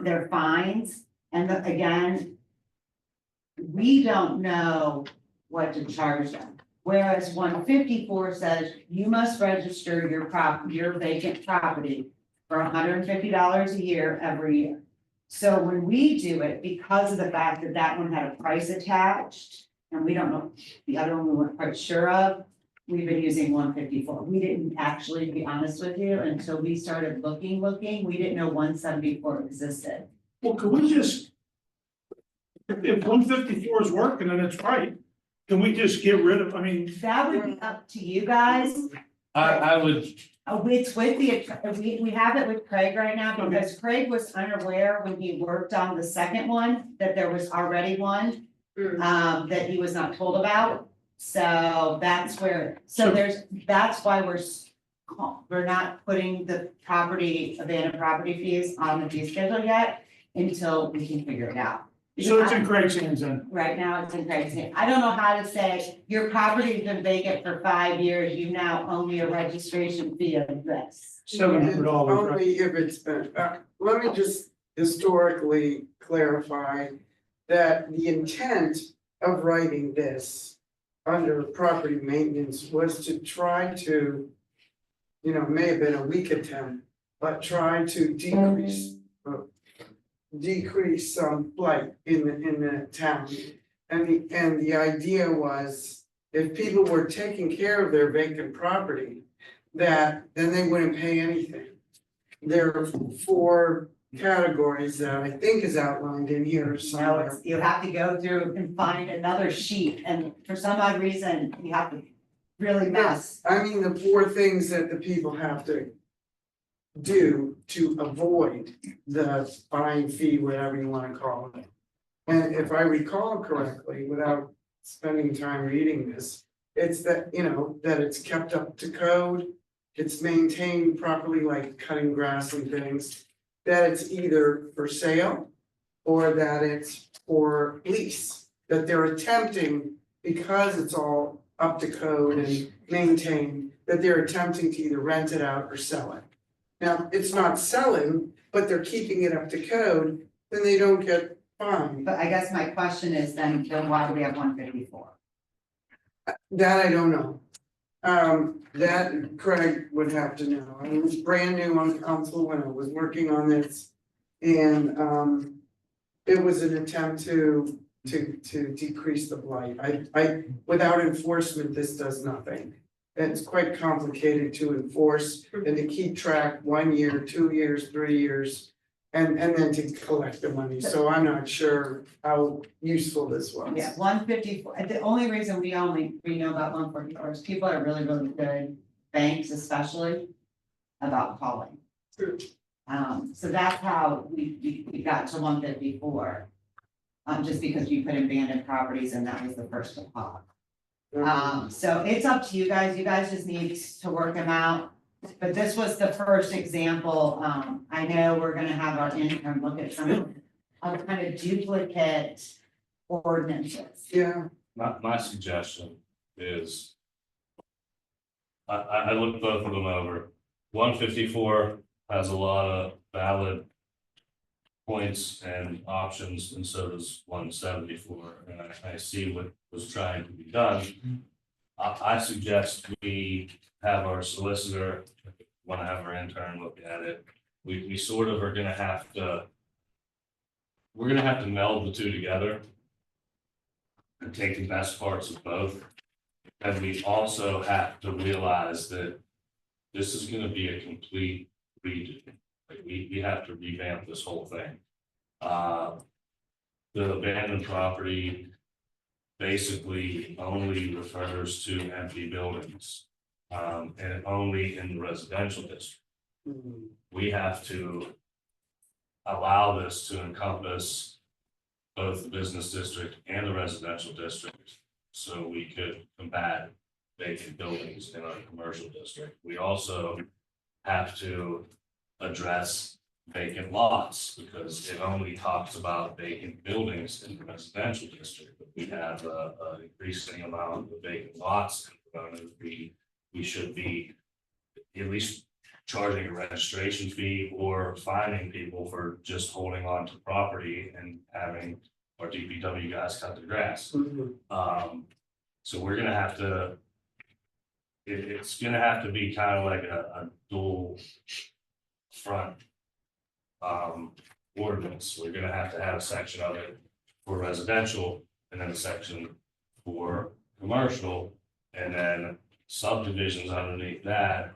their fines, and again. We don't know what to charge them, whereas 154 says you must register your vacant property. For $150 a year every year. So when we do it, because of the fact that that one had a price attached, and we don't know, the other one we weren't quite sure of. We've been using 154. We didn't actually, to be honest with you, until we started looking, we didn't know 174 existed. Well, could we just? If 154 is working and it's right, can we just get rid of, I mean, That would be up to you guys. I would, It's with we have it with Craig right now, because Craig was unaware when he worked on the second one, that there was already one. That he was not told about, so that's that's why we're not putting the abandoned property fees on the fee schedule yet, until we can figure it out. so it's in Craig's hands then? Right now, it's in Craig's hand. I don't know how to say, your property's been vacant for 5 years, you now owe me a registration fee of this. $700, right? Only if it's been, let me just historically clarify that the intent of writing this under property maintenance was to try to, may have been a weak attempt, but try to decrease some blight in the town. And the idea was if people were taking care of their vacant property, that then they wouldn't pay anything. There are 4 categories that I think is outlined in here No, somewhere. it's, you have to go through and find another sheet, and for some odd reason, you have to really mess. I mean, the 4 things that the people have to do to avoid the fine fee, whatever you wanna call it. And if I recall correctly, without spending time reading this, it's that, you know, that it's kept up to code. It's maintained properly, like cutting grass and things, that it's either for sale or that it's for lease. That they're attempting, because it's all up to code and maintained, that they're attempting to either rent it out or sell it. Now, it's not selling, but they're keeping it up to code, then they don't get fined. But I guess my question is then why do we have 154? That I don't know. That Craig would have to know. I was brand new on council when I was working on this. And, it was an attempt to decrease the blight. Without enforcement, this does nothing. It's quite complicated to enforce and to keep track 1 year, 2 years, 3 years. And then to collect the money, so I'm not sure how useful this was. Yeah, 154, the only reason we know about 144 is people are really, really good, banks especially, about calling. So that's how we got to 154. Just because you put abandoned properties and that was the first to pop. So it's up to you guys just need to work them out. But this was the first example, I know we're gonna have our intern look at some of kind of duplicate ordinances. Yeah, My suggestion is. I looked both of them over. 154 has a lot of valid points and options, and so does 174, and I see what was trying to be done. I suggest we have our solicitor, wanna have our intern look at it. We sort of are gonna have to. We're gonna have to meld the two together. And take the best parts of both. And we also have to realize that this is gonna be a complete redo. Like we have to revamp this whole thing. The abandoned property basically only refers to empty buildings. And only in the residential district. We have to allow this to encompass both the business district and the residential district. So we could combat vacant buildings in our commercial district. We also have to address vacant lots because it only talks about vacant buildings in the residential district. But we have an increasing amount of vacant lots. We should be at least charging a registration fee or fining people for just holding on to property and having our DPW guys cut the grass. So we're gonna have to. It's gonna have to be kind of like a dual front ordinance. We're gonna have to have a section of it for residential and then a section for commercial, and then subdivisions underneath that.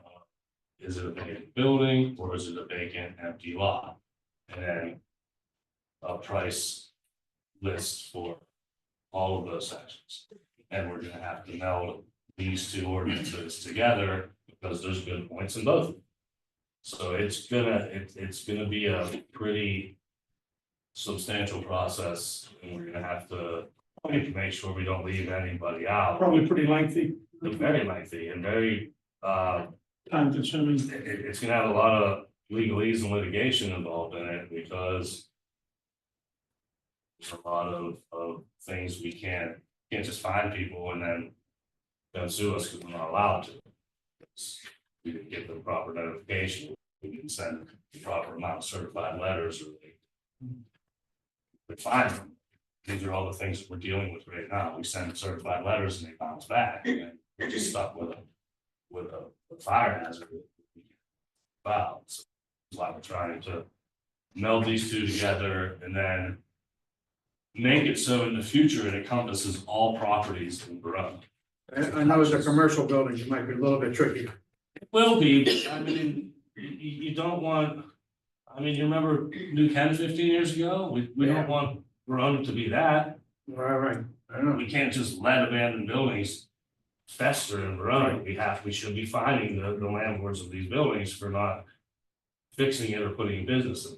Is it a vacant building or is it a vacant empty lot? And then a price list for all of those sections. And we're gonna have to meld these two ordinances together because there's good points in both. So it's gonna be a pretty substantial process, and we're gonna have to make sure we don't leave anybody out. Probably pretty lengthy, Very lengthy and very time consuming. it's gonna have a lot of legalese and litigation involved in it because there's a lot of things we can't just find people and then don't sue us because we're not allowed to. We didn't get the proper notification, we didn't send the proper amount of certified letters or we find them. These are all the things that we're dealing with right now. We send certified letters and they bounce back and then we're just stuck with a fire hazard. Wow, so that's why we're trying to meld these two together and then make it so in the future it encompasses all properties in Borough. I know as a commercial building, it might be a little bit tricky. It will be, I mean, you don't want, I mean, you remember New Ken 15 years ago? We Yeah. don't want Verona to be that. Right, I don't know. We can't just let abandoned buildings fester in Verona. We should be fining the landlords of these buildings for not fixing it or putting in business.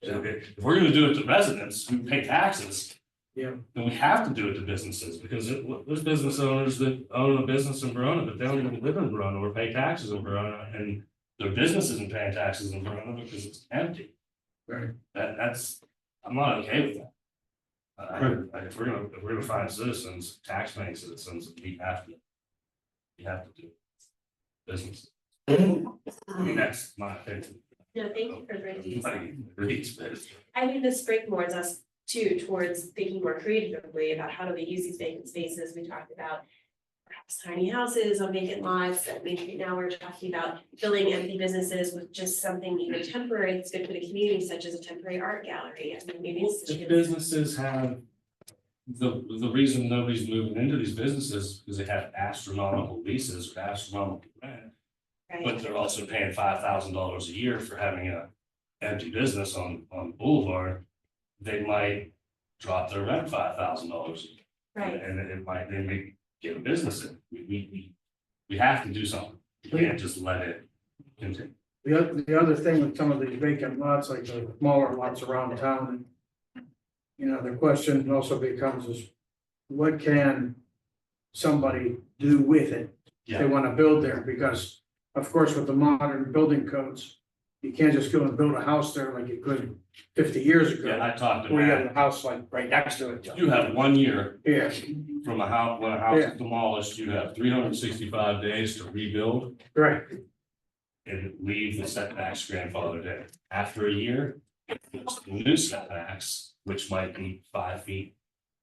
If we're gonna do it to residents who pay taxes. Yeah. Then we have to do it to businesses, because there's business owners that own a business in Verona, but they don't even live in Verona or pay taxes in Verona, and their business isn't paying taxes in Verona because it's empty. Right. I'm not okay with that. If we're gonna find citizens, tax-paying citizens, we have to do business. I mean, that's my opinion. No, thank you for bringing this up. Nobody agrees, but I think this springboards us too towards thinking more creatively about how do we use these vacant spaces. We talked about perhaps tiny houses on vacant lots, and maybe now we're talking about filling empty businesses with just something even temporary that's good for the community, such as a temporary art gallery. I mean, maybe it's the businesses have. The reason nobody's moving into these businesses is because they have astronomical leases or astronomical rent. right. But they're also paying $5,000 a year for having a empty business on Boulevard. They might drop their rent $5,000 a year. Right. And they may get a business in. We have to do something. We can't just let it continue. The other thing with some of these vacant lots, like the smaller lots around town. You know, the question also becomes is, what can somebody do with it? If they wanna build there, because of course, with the modern building codes. You can't just go and build a house there like you could 50 years ago. Yeah, I talked to Where you got Matt. a house like right next to it. You have 1 year Yeah, from a house, when a house Yeah. is demolished, you have 365 days to rebuild. right, And leave the setbacks grandfathered in. After a year, it's the new setbacks, which might be 5 feet,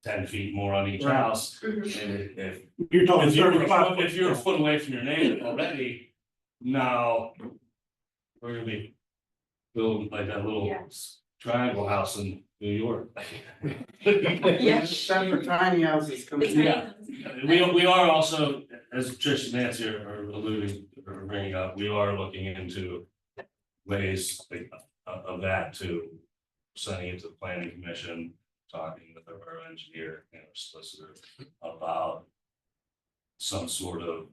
10 feet more on each Right. house. Mm-hmm. And if You're talking if you're 35. if you're a foot away from your neighbor already, now we're gonna be building like that little Yeah. triangle house in New York. Yeah. Some tiny houses The coming. tiny- We are also, as Trish and Nancy are alluding or bringing up, we are looking into ways of that to sending it to the planning commission, talking with our engineer and our solicitor about some sort of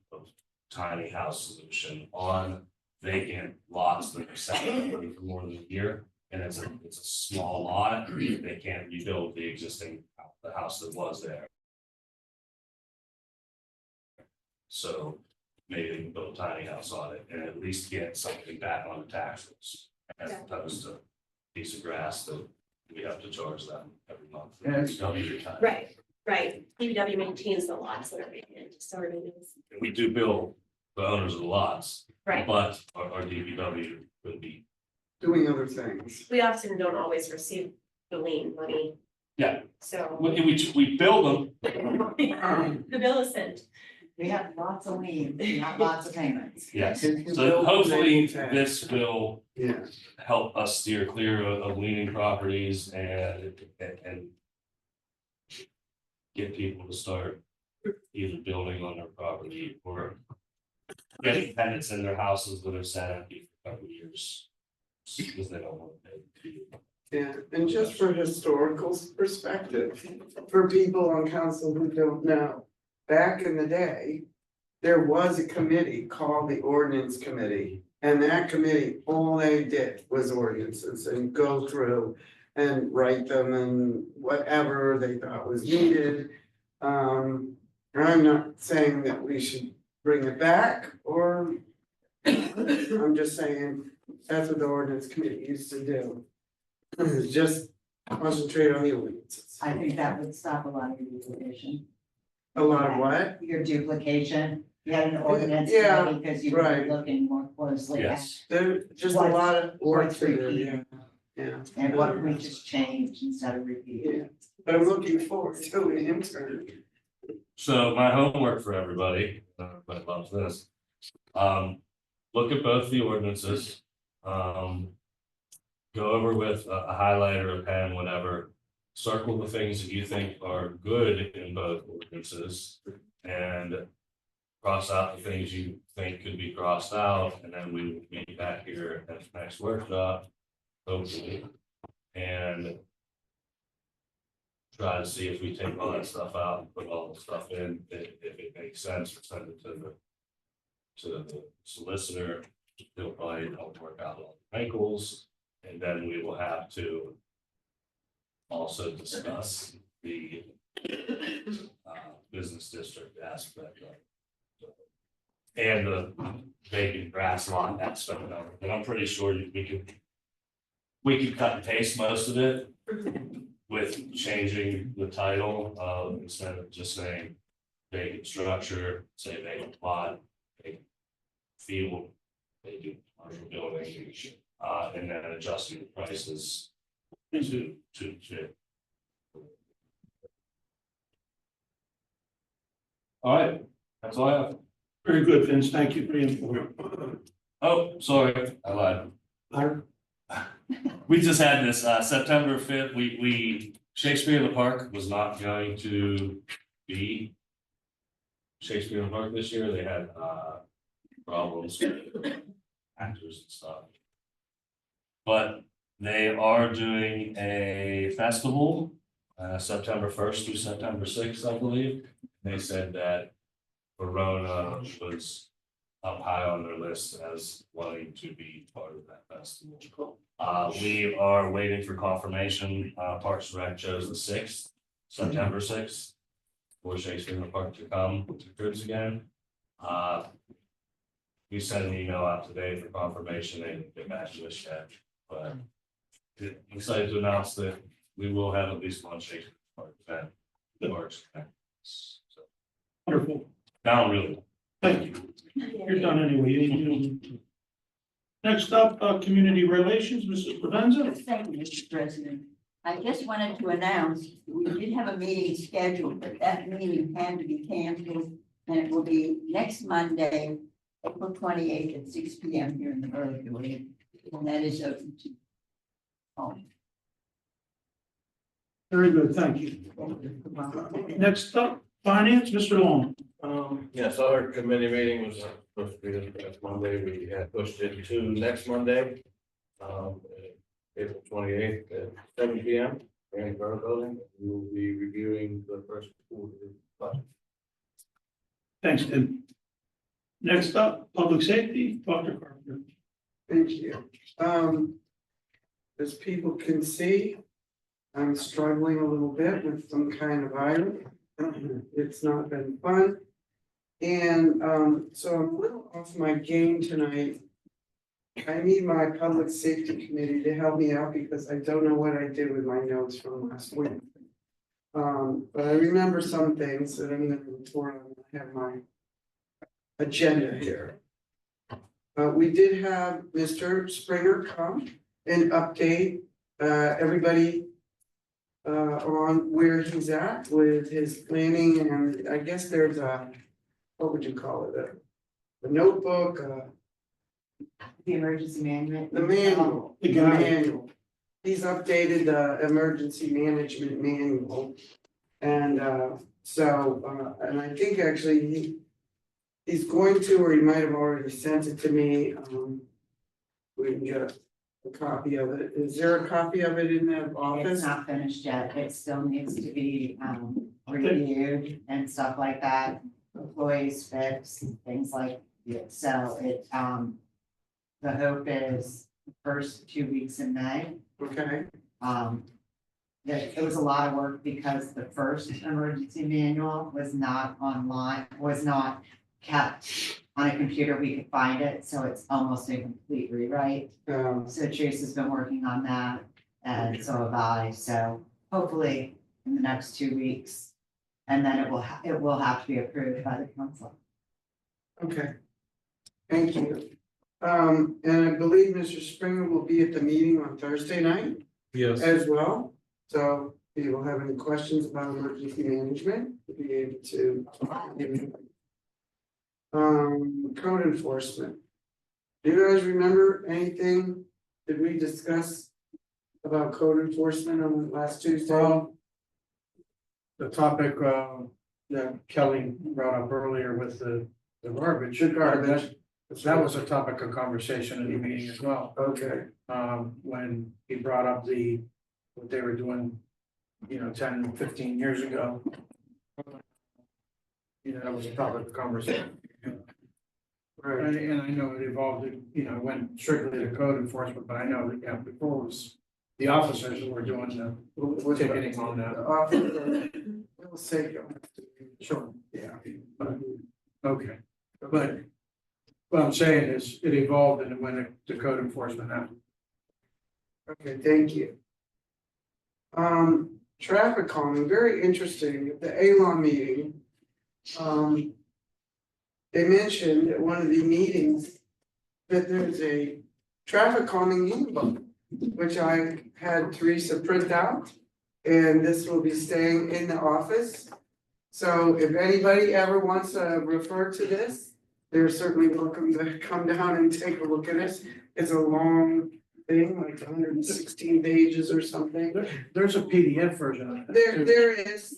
tiny house solution on vacant lots that are sat empty for more than a year. And it's a small lot, they can't rebuild the existing, the house that was there. So maybe they can build a tiny house on it and at least get something back on the tax rolls. As Yeah. opposed to a piece of grass that we have to charge them every month. Yes. Right, DPW maintains the lots that are vacant, so everybody knows. And we do bill the owners of the lots, Right, but our DPW would be, Doing other things. we often don't always receive the lien money. Yeah. So. we bill them. The bill is sent. We have lots of liens, not lots of payments. Yes, You so bill hopefully them. this will Yeah. help us steer clear of leaning properties and get people to start either building on their property or getting tenants in their houses that have sat empty for a couple of years because they don't want to pay. Yeah, and just for historical perspective, for people on council who don't know, back in the day. There was a committee called the ordinance committee, and that committee, all they did was ordinances and go through. And write them and whatever they thought was needed. And I'm not saying that we should bring it back or. I'm just saying, that's what the ordinance committee used to do. Is just concentrate on the ordinances. I think that would stop a lot of your duplication. A lot of what? Your duplication, you had an ordinance Yeah, committee because you were right. looking more closely at. Yes, There's just a What's- lot of work what's to do, repeated. yeah. And what we just changed instead of repeating. Yeah, but I'm looking forward to an intern. so my homework for everybody, everybody loves this. Look at both the ordinances. Go over with a highlighter, a pen, whatever. Circle the things that you think are good in both ordinances. And cross out the things you think could be crossed out, and then we will meet back here at the next workshop, hopefully. And try to see if we take all that stuff out and put all the stuff in, if it makes sense, or send it to the solicitor. He'll probably help work out all the wrinkles, and then we will have to also discuss the business district aspect of it. And the vacant grass lot aspect of it, and I'm pretty sure we could cut and paste most of it with changing the title, instead of just saying vacant structure, say vacant lot, vacant field, vacant commercial building, and then adjusting the prices to. All right, that's all I have. Very good, Vince. Thank you for your input. Oh, sorry, I lied. We just had this, September 5th, Shakespeare in the Park was not going to be Shakespeare in the Park this year. They had, problems with actors and stuff. But they are doing a festival, September 1st through September 6th, I believe. They said that Verona was up high on their list as wanting to be part of that festival. We are waiting for confirmation. Parks and Rec chose the 6th, September 6th, for Shakespeare in the Park to come to cruise again. We sent an email out today for confirmation. They didn't get back to us yet, but I'm excited to announce that we will have at least one Shakespeare Park event. The Parks. So, Wonderful. down really. Thank you. You're done anyway. Next up, community relations, Mrs. Provenza. Thank you, Mr. President. I just wanted to announce, we did have a meeting scheduled, but that meeting had to be canceled. And it will be next Monday, April 28th at 6 p.m. here in the Borough Building. And that is open to all. Very good, thank you. Next up, finance, Mr. Long. Yes, our committee meeting was supposed to be this past Monday. We had pushed it to next Monday. April 28th at 7 p.m. in the Borough Building. We will be reviewing the first quarter budget. Thanks, Tim. Next up, public safety, Dr. Carpenter. Thank you. As people can see, I'm struggling a little bit with some kind of virus. It's not been fun. And so I'm a little off my game tonight. I need my public safety committee to help me out because I don't know what I did with my notes from last week. But I remember some things that I'm going to report on. I have my agenda here. We did have Mr. Springer come and update everybody on where he's at with his planning, and I guess there's a, what would you call it, a notebook, The emergency management. the manual, The the guide. manual. He's updated the emergency management manual. And and I think actually he's going to, or he might have already sent it to me. We can get a copy of it. Is there a copy of it in the office? It's not finished yet. It still needs to be reviewed and stuff like that. Employees fix, things like that. So it, the hope is the first 2 weeks in May. Okay, It was a lot of work because the first emergency manual was not online, was not kept on a computer. We could find it, so it's almost a complete rewrite. So Teresa's been working on that, and so have I. So hopefully in the next 2 weeks, and then it will have to be approved by the council. okay. Thank you. And I believe Mr. Springer will be at the meeting on Thursday night Yes. as well. So if you will have any questions about emergency management, you'll be able to. Code enforcement. Do you guys remember anything that we discussed about code enforcement on last Tuesday? The topic that Kelly brought up earlier with the The garbage. The garbage. That was a topic of conversation in the meeting as well. Okay, When he brought up what they were doing, 10, 15 years ago. That was a topic of conversation. right. And I know it evolved, went strictly to code enforcement, but I know that, before it was the officers who were doing the ticketing on that. We'll say, Sure. yeah. Okay, but what I'm saying is it evolved and it went to code enforcement now. Okay, thank you. Traffic calming, very interesting, at the ALON meeting. They mentioned at one of the meetings that there's a traffic calming handbook, which I had Teresa print out. And this will be staying in the office. So if anybody ever wants to refer to this, they're certainly welcome to come down and take a look at it. It's a long thing, like 116 pages or something. There's a PDF version of that.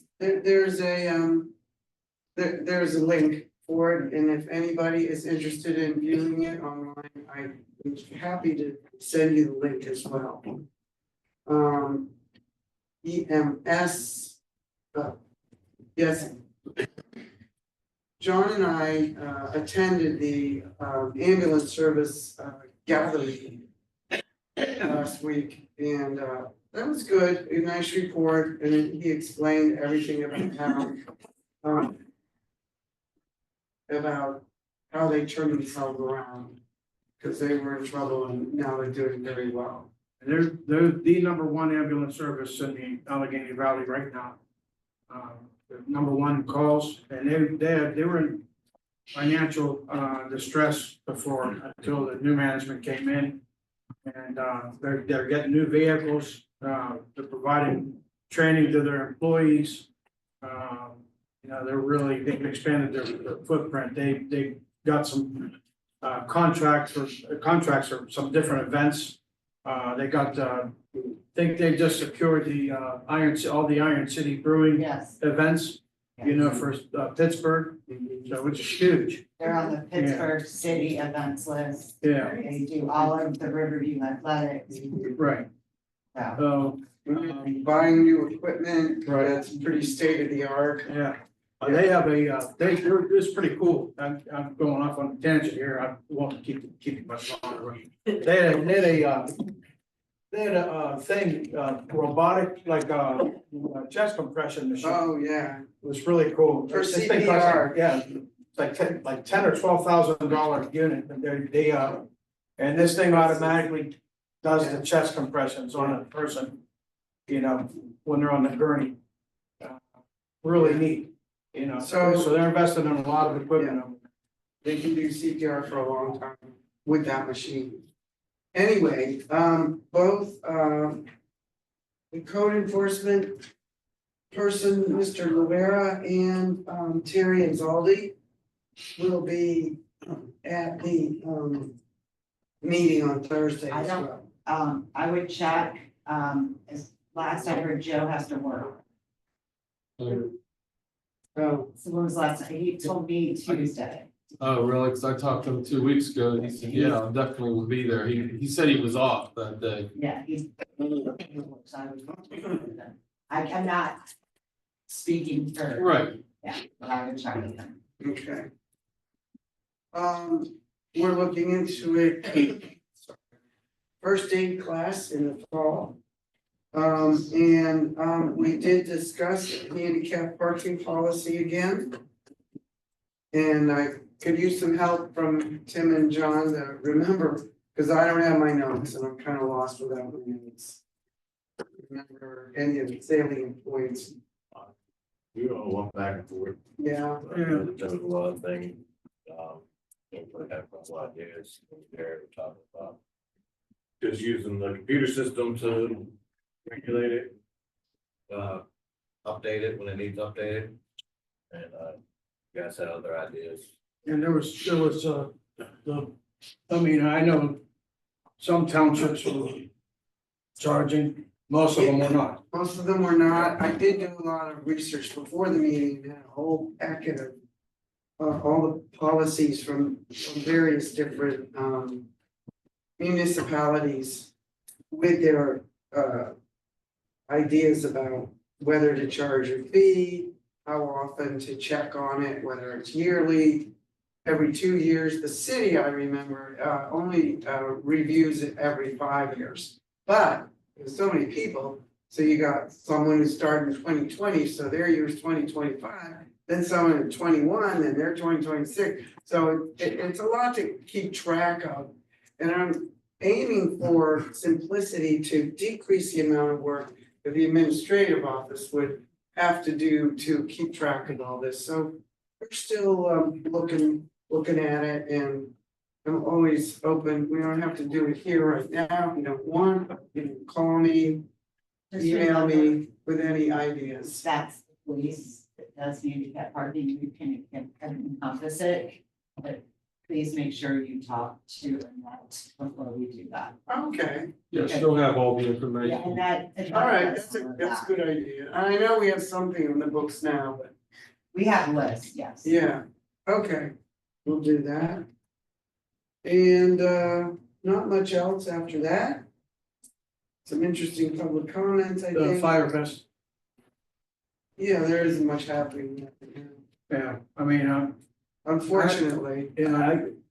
There's a link for it, and if anybody is interested in viewing it online, I'm happy to send you the link as well. EMS, yes. John and I attended the ambulance service gathering last week, and that was good, a nice report, and then he explained everything about how they turned themselves around, because they were in trouble and now they're doing very well. They're the number one ambulance service in the Allegheny Valley right now. The number one calls, and they were in financial distress before, until the new management came in. And they're getting new vehicles, they're providing training to their employees. They've expanded their footprint. They got some contracts for some different events. They got, I think they just secured the all the Iron City Brewing Yes. events, for Pittsburgh, so which is huge. They're on the Pittsburgh City events list. Yeah, They do all of the Riverview athletics. right. So, So, Buying new equipment, Right. that's pretty state of the art. yeah. They have it's pretty cool. I'm going off on a tangent here. I won't keep it much longer. They had a thing, robotic, like chest compression machine. Oh, yeah, It was really cool. For This thing costs CPR. Yeah, it's like $10,000 or $12,000 unit, and and this thing automatically does the chest compressions on a person, when they're on the gurney. Really neat, so they're investing in a lot of equipment. they can do CPR for a long time with that machine. Anyway, both, the code enforcement person, Mr. Rivera, and, Terry Anzaldi will be at the, meeting on Thursday as well. I would check, as last I heard, Joe has to work. So, So when was the last time? He told me Tuesday. Oh, really? Cause I talked to him 2 weeks ago and he said, yeah, I definitely will be there. He said he was off that day. Yeah, I'm not speaking for. Right. Yeah, but I would check with him. okay. We're looking into a first aid class in the fall. We did discuss handicap parking policy again. And I could use some help from Tim and John to remember, because I don't have my notes and I'm kind of lost without my notes. Remember any of the salient points. We all walk back and forth. Yeah, There's a lot of things, we have a lot of ideas there to talk about. Just using the computer system to regulate it. Update it when it needs updated. And, you guys had other ideas. And there was, I know some townships were charging, most of them were not. most of them were not. I did do a lot of research before the meeting, and had a whole packet of all the policies from various different, municipalities with their, ideas about whether to charge a fee, how often to check on it, whether it's yearly, every 2 years. The city, I remember, only, reviews it every 5 years. But there's so many people, so you got someone who started in 2020, so their year's 2025. Then someone in 21, and they're 2026. So it's a lot to keep track of. And I'm aiming for simplicity to decrease the amount of work that the administrative office would have to do to keep track of all this. So we're still looking at it, and I'm always open. We don't have to do it here right now. If you don't want, you can call me, email me with any ideas. That's the police that does handicap parking, you can encompass it, but please make sure you talk to Annette before we do that. Okay, Yeah, she'll have all the Yeah, information. and that. all right, that's a good idea. I know we have something in the books now, but We have lists, yes. yeah, okay, we'll do that. And not much else after that. Some interesting public comments, I The think. fire fest, Yeah, there isn't much happening. yeah, I mean, Unfortunately, yeah,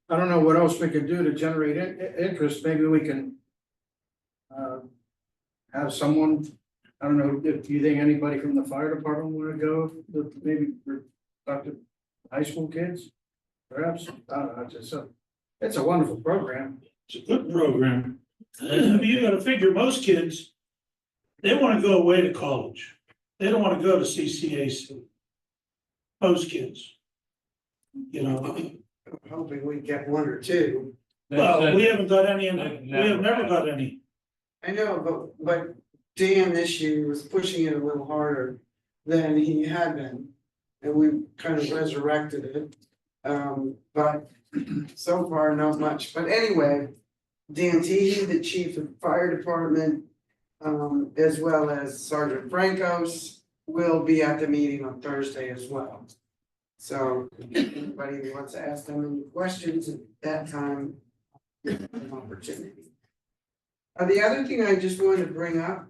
I don't know what else we can do to generate interest, maybe we can. Have someone, I don't know, if you think anybody from the fire department wanna go, maybe talk to high school kids? Perhaps, I don't know, it's a wonderful program. It's a good program. You gotta figure most kids, they wanna go away to college. They don't wanna go to CCAC. Most kids. You know, I'm hoping we get one or two. well, we haven't got any, we have never got any. I know, but Dan this year was pushing it a little harder than he had been. And we kind of resurrected it. But so far, not much. But anyway, Dan Teehee, the chief of fire department, as well as Sergeant Francos, will be at the meeting on Thursday as well. So if anybody who wants to ask them any questions at that time, an opportunity. The other thing I just wanted to bring up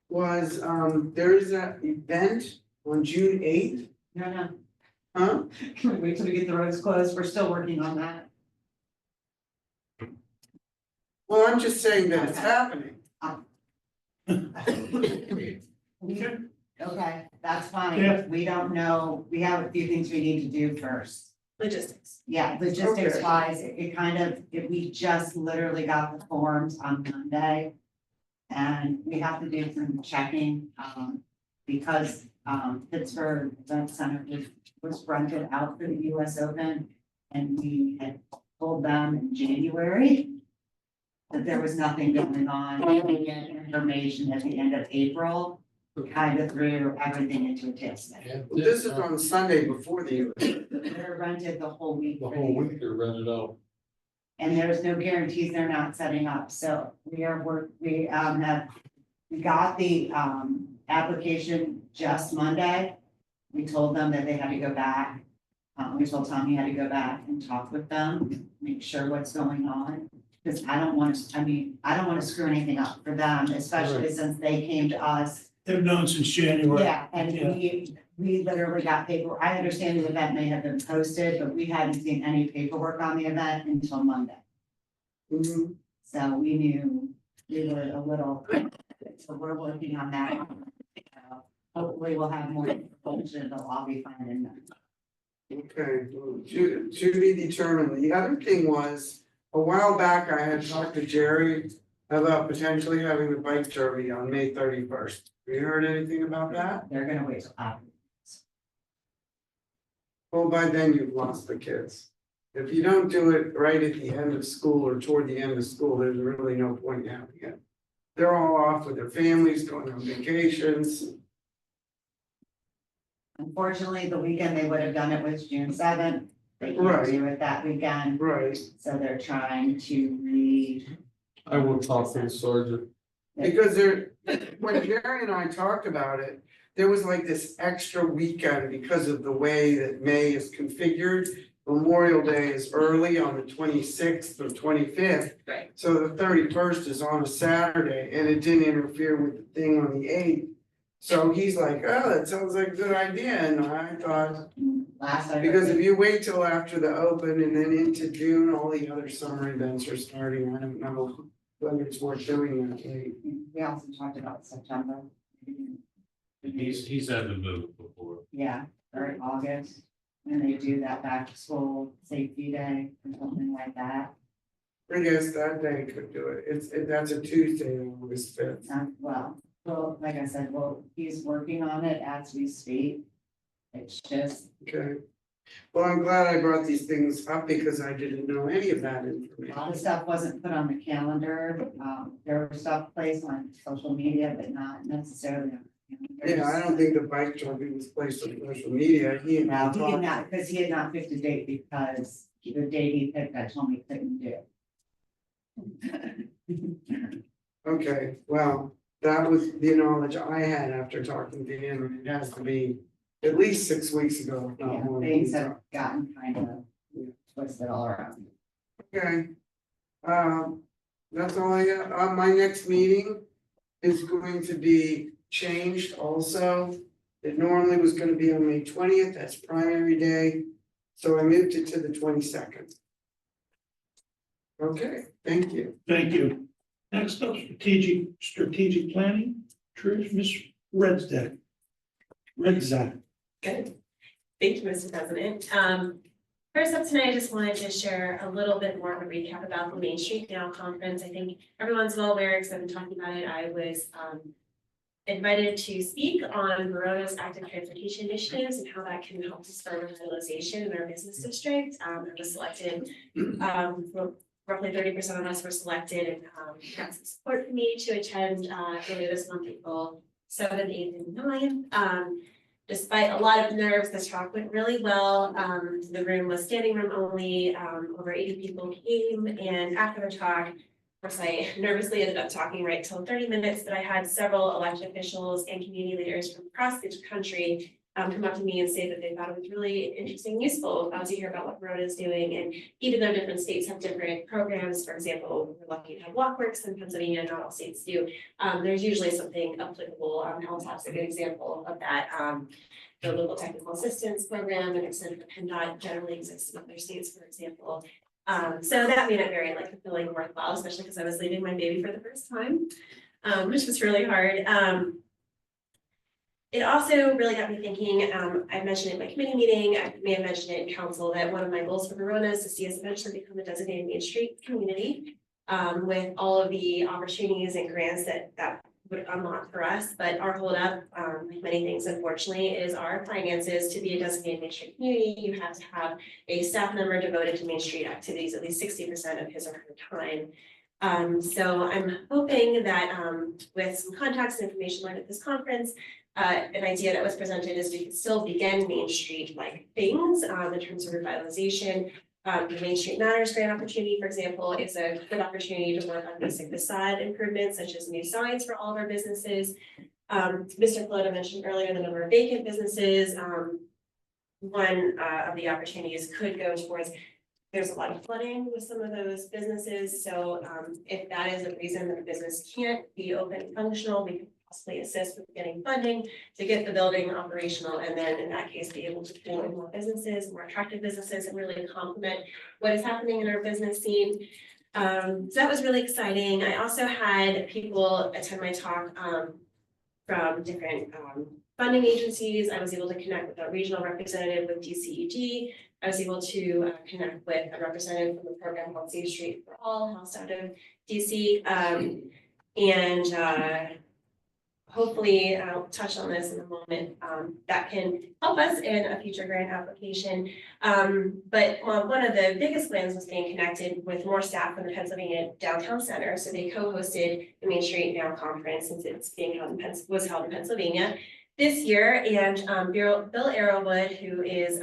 was, there is an event on June 8th. No, Huh? can we wait till we get the roads closed? We're still working on that. Well, I'm just saying that it's Okay. happening. Okay, that's fine. Yeah. We don't know, we have a few things we need to do first. Logistics. Yeah, logistics Okay. wise, it kind of, we just literally got the forms on Monday. And we have to do some checking, because, Pittsburgh Event Center was rented out for the US Open. And we had told them in January that there was nothing going on. We get information at the end of April, kind of threw everything into a tailspin. Well, this is on Sunday before the event. They're rented the whole week. The for whole week they're rented out. And there's no guarantees they're not setting up, so we got the application just Monday. We told them that they had to go back. We told Tom he had to go back and talk with them, make sure what's going on. Cause I don't want to screw anything up for them, especially since they came to us. They've known since January. Yeah, and we literally got paper, I understand the event may have been posted, but we hadn't seen any paperwork on the event until Monday. Mhm. So we knew we were a little, so we're working on that. Hopefully we'll have more information, they'll all be finding them. Okay, well, to be determined. The other thing was, a while back, I had talked to Jerry about potentially having the bike derby on May 31st. Have you heard anything about that? They're gonna wait till after. Well, by then you've lost the kids. If you don't do it right at the end of school or toward the end of school, there's really no point in having it. They're all off with their families, going on vacations. Unfortunately, the weekend they would have done it was June 7th. They can't Right. do it that weekend, Right. so they're trying to read. I will talk to the sergeant. Because when Jerry and I talked about it, there was like this extra weekend because of the way that May is configured. Memorial Day is early on the 26th or 25th. Right. So the 31st is on a Saturday and it didn't interfere with the thing on the 8th. So he's like, oh, that sounds like a good idea. And I thought, Last I heard. because if you wait till after the open and then into June, all the other summer events are starting. I don't know whether it's worth doing that late. We also talked about September. He's had to move before. Yeah, or August, when they do that back to school safety day or something like that. I guess that day could do it. That's a Tuesday, August 5th. Well, like I said, he's working on it as we speak. It's just, Okay. Well, I'm glad I brought these things up because I didn't know any of that a lot of information. stuff wasn't put on the calendar. There was stuff placed on social media, but not necessarily on. Yeah, I don't think the bike jumping was placed on social media. He and I No, he did talked. not, because he had not picked a date because the date he picked, I told me he couldn't do. Okay, well, that was the knowledge I had after talking to him, and it has to be at least 6 weeks ago, if not Yeah, more. things have gotten kind of twisted all around. Okay. That's all I got. My next meeting is going to be changed also. It normally was gonna be on May 20th, that's primary day, so I moved it to the 22nd. Okay, thank you. Thank you. Next up, strategic planning, Trish, Ms. Redzak. Good. Thank you, Mr. President. First up tonight, I just wanted to share a little bit more of a recap about the Main Street Now conference. I think everyone's well aware, because I've been talking about it. I was invited to speak on Verona's active transportation initiatives and how that can help to spur revitalization in our business district. I was selected, roughly 30% of us were selected, and got some support for me to attend earlier this month, April 7th, 8th, and 9th. Despite a lot of nerves, the talk went really well. The room was standing room only, over 80 people came, and after the talk, of course, I nervously ended up talking right till 30 minutes, but I had several elected officials and community leaders from across the country come up to me and say that they thought it was really interesting and useful to hear about what Verona is doing. And even though different states have different programs, for example, we're lucky to have Walkworks in Pennsylvania, not all states do. There's usually something applicable. LTAP's a good example of that. The local technical assistance program and extended PennDOT generally exists in other states, for example. So that made it very fulfilling and worthwhile, especially because I was leaving my baby for the first time, which was really hard. It also really got me thinking, I mentioned it in my committee meeting, I may have mentioned it in council, that one of my goals for Verona is to see us eventually become a designated Main Street community, with all of the opportunities and grants that would unlock for us. But our holdup, like many things unfortunately, is our finances. To be a designated Main Street community, you have to have a staff member devoted to Main Street activities, at least 60% of his or her time. So I'm hoping that with some contacts and information learned at this conference, an idea that was presented is we could still begin Main Street like things in terms of revitalization. The Main Street Matters grant opportunity, for example, is a good opportunity to work on basic facade improvements such as new signs for all of our businesses. Mr. Flota mentioned earlier the number of vacant businesses. One of the opportunities could go towards, there's a lot of flooding with some of those businesses. So if that is a reason that a business can't be open and functional, we can possibly assist with getting funding to get the building operational, and then in that case be able to pull in more businesses, more attractive businesses, and really complement what is happening in our business scene. So that was really exciting. I also had people attend my talk from different funding agencies. I was able to connect with a regional representative with DCEG. I was able to connect with a representative from the program called Safe Street for All, housed out of DC. Hopefully, I'll touch on this in a moment, that can help us in a future grant application. But one of the biggest plans was being connected with more staff from the Pennsylvania Downtown Center. So they co-hosted the Main Street Now conference, since it's being held was held in Pennsylvania this year. And Bill Arrowwood, who is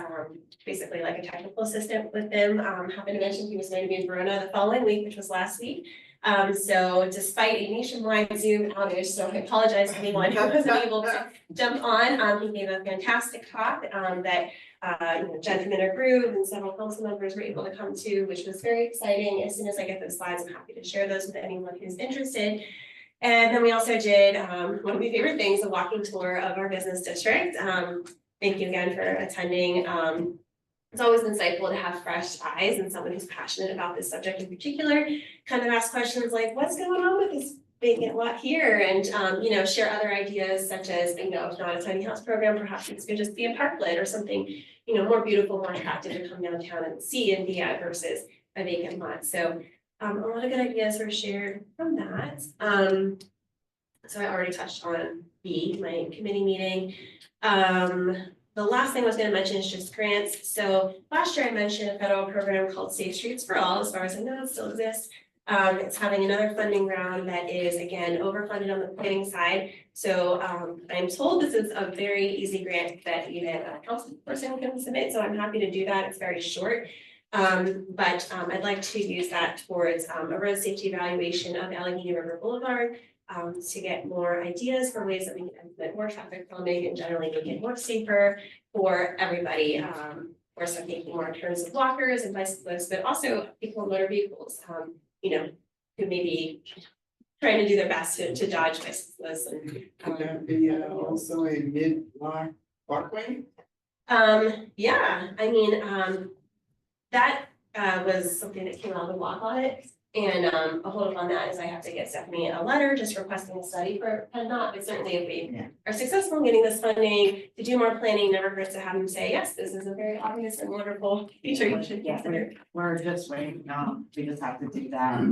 basically like a technical assistant with them, happened to mention he was going to be in Verona the following week, which was last week. So despite a nationwide Zoom outage, so I apologize to anyone who wasn't able to jump on. He gave a fantastic talk that Jen from Intergroup and several council members were able to come to, which was very exciting. As soon as I get those slides, I'm happy to share those with anyone who's interested. And then we also did one of my favorite things, a walking tour of our business district. Thank you again for attending. It's always insightful to have fresh eyes and someone who's passionate about this subject in particular, kind of ask questions like, what's going on with this vacant lot here? And, share other ideas such as, if not a tiny house program, perhaps this could just be a parklet or something, more beautiful, more attractive to come downtown and see and be at versus a vacant lot. So a lot of good ideas were shared from that. So I already touched on my committee meeting. The last thing I was going to mention is just grants. So last year I mentioned a federal program called Safe Streets for All. As far as I know, it still exists. It's having another funding round that is, again, overfunded on the planning side. So I'm told this is a very easy grant that even a council person can submit. So I'm happy to do that. It's very short. But I'd like to use that towards a road safety evaluation of Allegheny River Boulevard. To get more ideas for ways that we can implement more traffic calming and generally make it more safer for everybody. Or some taking more turns of walkers and bicyclists, but also people in motor vehicles, who may be trying to do their best to dodge bicyclists and. Could that be also a mid-block walkway? Yeah, I mean, that was something that came out of the block audit. And a hold up on that is I have to get Stephanie a letter just requesting a study for PennDOT, but certainly if we are successful in getting this funding to do more planning, never hurts to have them say, yes, this is a very obvious and wonderful feature you should consider. We're just waiting, we just have to do that.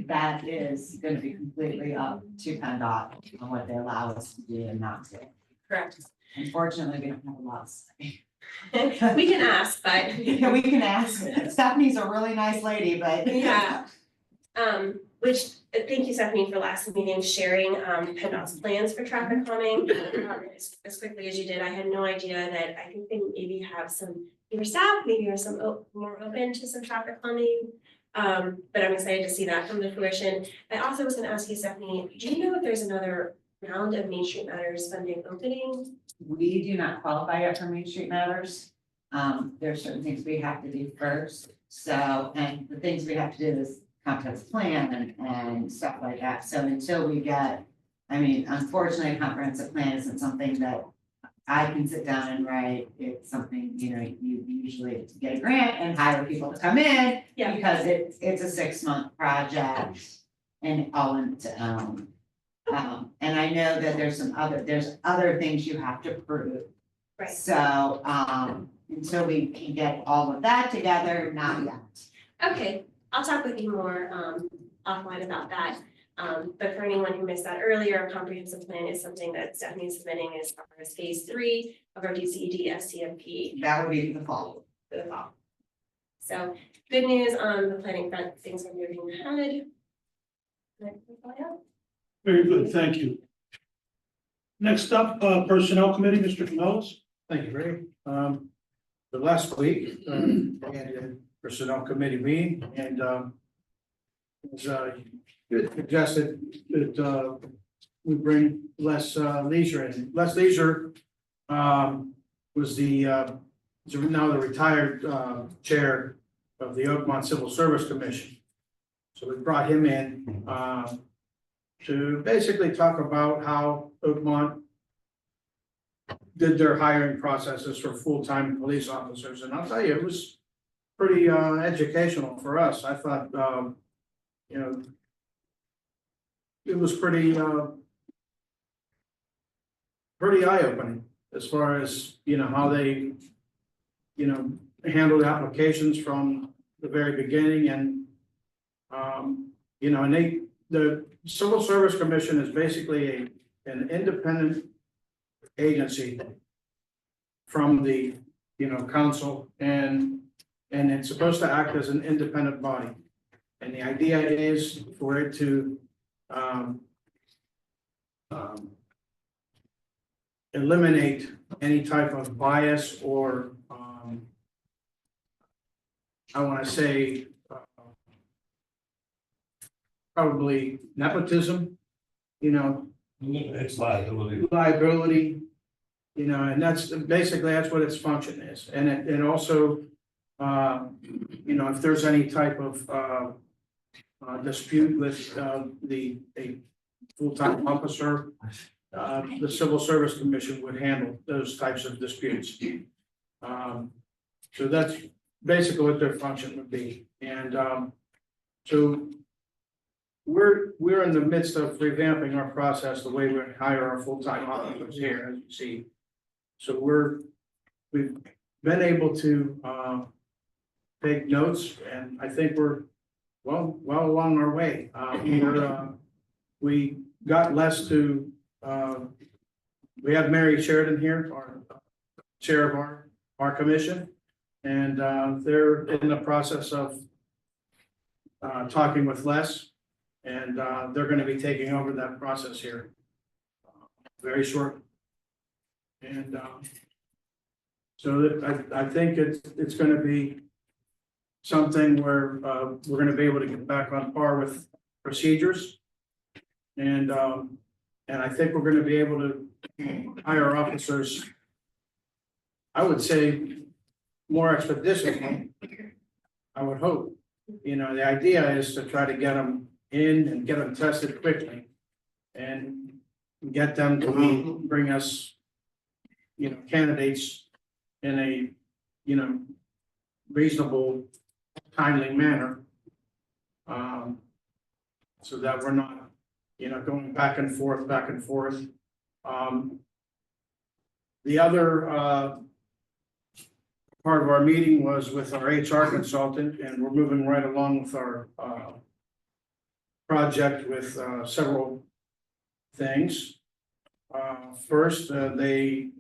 That is gonna be completely up to PennDOT on what they allow us to do and not to. Correct. Unfortunately, we don't have a lot to say. We can ask, but. Yeah, we can ask. Stephanie's a really nice lady, but. Yeah. Thank you, Stephanie, for last meeting sharing PennDOT's plans for traffic calming as quickly as you did. I had no idea that I think they maybe have your staff maybe are some more open to some traffic calming. But I'm excited to see that come to fruition. I also was going to ask you, Stephanie, do you know if there's another round of Main Street Matters funding opening? We do not qualify yet for Main Street Matters. There are certain things we have to do first. So, and the things we have to do is comprehensive plan and stuff like that. So until we get, unfortunately, a comprehensive plan isn't something that I can sit down and write. It's something, you usually get a grant and hire people to come in. Yeah. Because it's a 6-month project and all in its own. And I know that there's other things you have to prove. Right. So, until we can get all of that together, not yet. Okay, I'll talk with you more offline about that. But for anyone who missed that earlier, a comprehensive plan is something that Stephanie is submitting as far as phase 3 of our DCED STMP. That would be the fall. For the fall. So good news on the planning front, things are moving ahead. Very good, thank you. Next up, Personnel Committee, Mr. Canellis. Thank you, Ray. The last week, we had a personnel committee meeting and, it was, suggested that, we bring less, leisure in. Les Leisure, was now the retired, chair of the Oakmont Civil Service Commission. So we brought him in, to basically talk about how Oakmont did their hiring processes for full-time police officers, and I'll tell you, it was pretty educational for us. I thought, it was pretty eye-opening as far as, how they, handled applications from the very beginning and, and the Civil Service Commission is basically an independent agency from the, council and it's supposed to act as an independent body. And the idea is for it to eliminate any type of bias or I want to say probably nepotism, you know, It's liability. liability. You know, and that's basically, that's what its function is, and it also, you know, if there's any type of, dispute with, a full-time officer, the Civil Service Commission would handle those types of disputes. So that's basically what their function would be, and, so we're in the midst of revamping our process, the way we hire our full-time officers here, as you see. So we've been able to take notes, and I think we're well along our way. We got less to, we have Mary Sheridan here, our chair of our commission. And they're in the process of talking with Les, and they're gonna be taking over that process here very short. And so that I think it's gonna be something where we're gonna be able to get back on par with procedures. And I think we're gonna be able to hire officers, I would say, more expeditiously. I would hope, you know, the idea is to try to get them in and get them tested quickly. And get them to bring us, you know, candidates in a, you know, reasonable, timely manner. So that we're not, you know, going back and forth. The other part of our meeting was with our HR consultant, and we're moving right along with our project with several things. First, the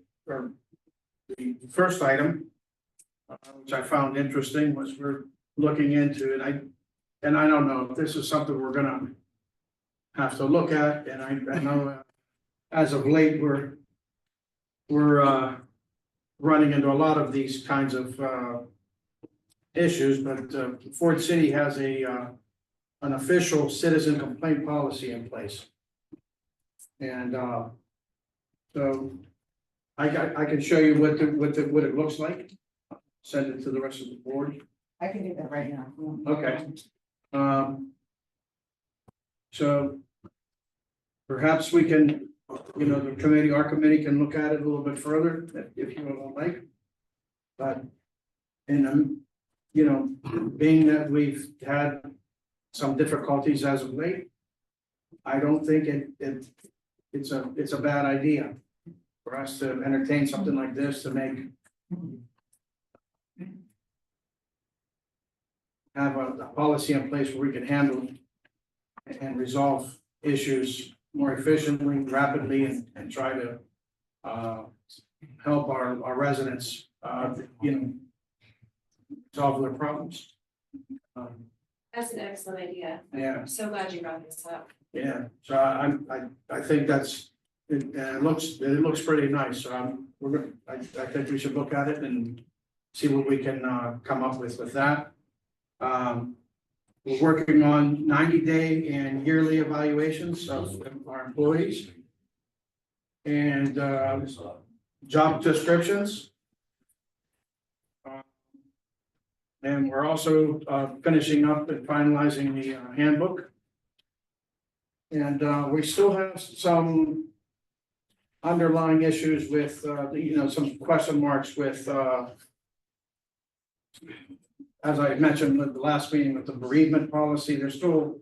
first item, which I found interesting, was we're looking into, and I don't know if this is something we're gonna have to look at, and I know as of late, we're running into a lot of these kinds of issues, but Ford City has an official citizen complaint policy in place. And so I can show you what it looks like. Send it to the rest of the board. I can do that right now. Okay. So perhaps we can, you know, our committee can look at it a little bit further if you would like. But, and you know, being that we've had some difficulties as of late, I don't think it's a bad idea for us to entertain something like this to have a policy in place where we can handle and resolve issues more efficiently, rapidly, and try to help our residents, you know, solve their problems. That's an excellent idea. Yeah. I'm so glad you brought this up. Yeah, so I think that's, it looks pretty nice, so I think we should look at it and see what we can come up with that. We're working on 90-day and yearly evaluations of our employees. And job descriptions. And we're also finishing up and finalizing the handbook. And we still have some underlying issues with, you know, some question marks with, as I mentioned at the last meeting with the bereavement policy, there's still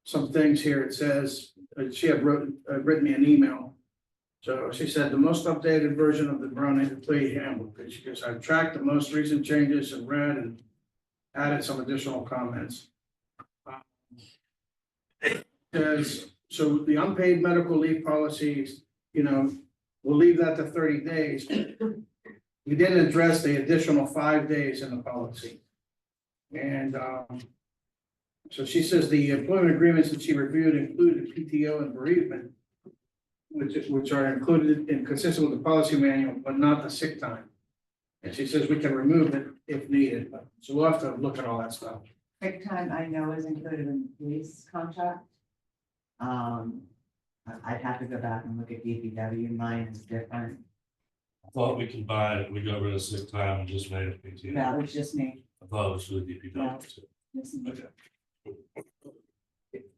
some things here. It says, she had written me an email. So she said, the most updated version of the Brown Employee Handbook. She goes, I've tracked the most recent changes and read and added some additional comments. So the unpaid medical leave policies, you know, we'll leave that to 30 days. We didn't address the additional 5 days in the policy. And so she says the employment agreements that she reviewed included PTO and bereavement, which are included and consistent with the policy manual, but not the sick time. And she says we can remove it if needed. So we'll have to look at all that stuff. sick time I know is included in the police contract. I'd have to go back and look at DPW, mine is different, I thought we combined, we got rid of sick time and just made it PTO. that was just me. I thought it was for the DPW too. Okay.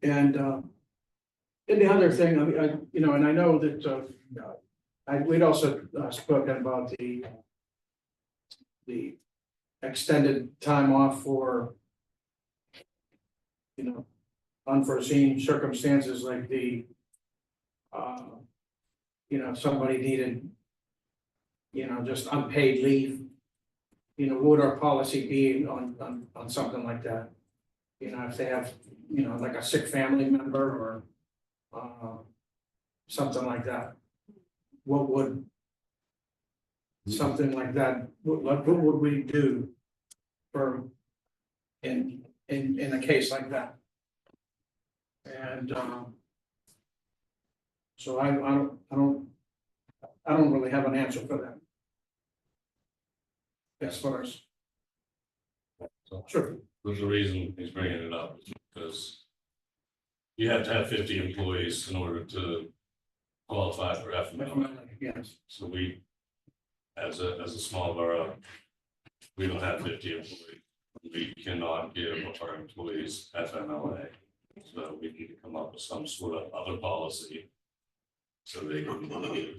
And the other thing, I mean, and I know that, we'd also spoken about the extended time off for, unforeseen circumstances like somebody needed, just unpaid leave. Would our policy be on something like that? If they have, like a sick family member or something like that. What would something like that, what would we do for in a case like that? And so I don't really have an answer for that. As far as. So, Sure. there's a reason he's bringing it up, is because you have to have 50 employees in order to qualify for FMLA. Yes. So we, as a small borough, we don't have 50 employees. We cannot give our employees FMLA. So we need to come up with some sort of other policy. So they can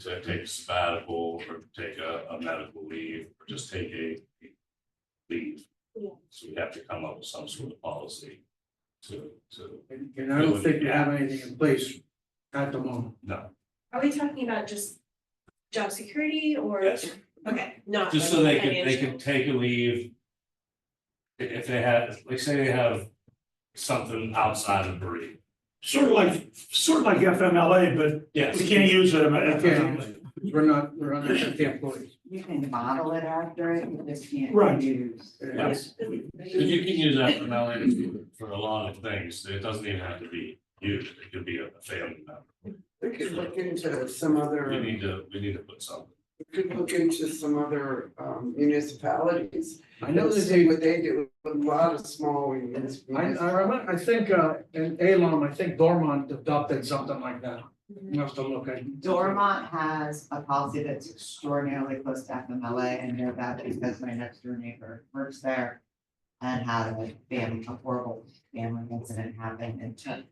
take a sabbatical or take a medical leave or just take a leave. Yeah. So we have to come up with some sort of policy to, And I don't think you have anything in place at the moment. no, Are we talking about just job security or? Yes. Okay, not. just so like they financial. can take a leave. If they had, like, say they have something outside of bereavement. Sort of like FMLA, but Yes. we can't use it. We're not 50 employees. You can model it after it, you just can't Right. use. Yes. If you can use FMLA for a lot of things, it doesn't even have to be used, it could be a family member. We could look into some other. We need to put something. We could look into some other municipalities. I know that See what they do, a lot of small municipalities. I remember, I think, in Alum, I think Dormont adopted something like that. You have to look at. Dormont has a policy that's extraordinarily close to FMLA, and know that because my next door neighbor works there. And had a horrible family incident happen and took.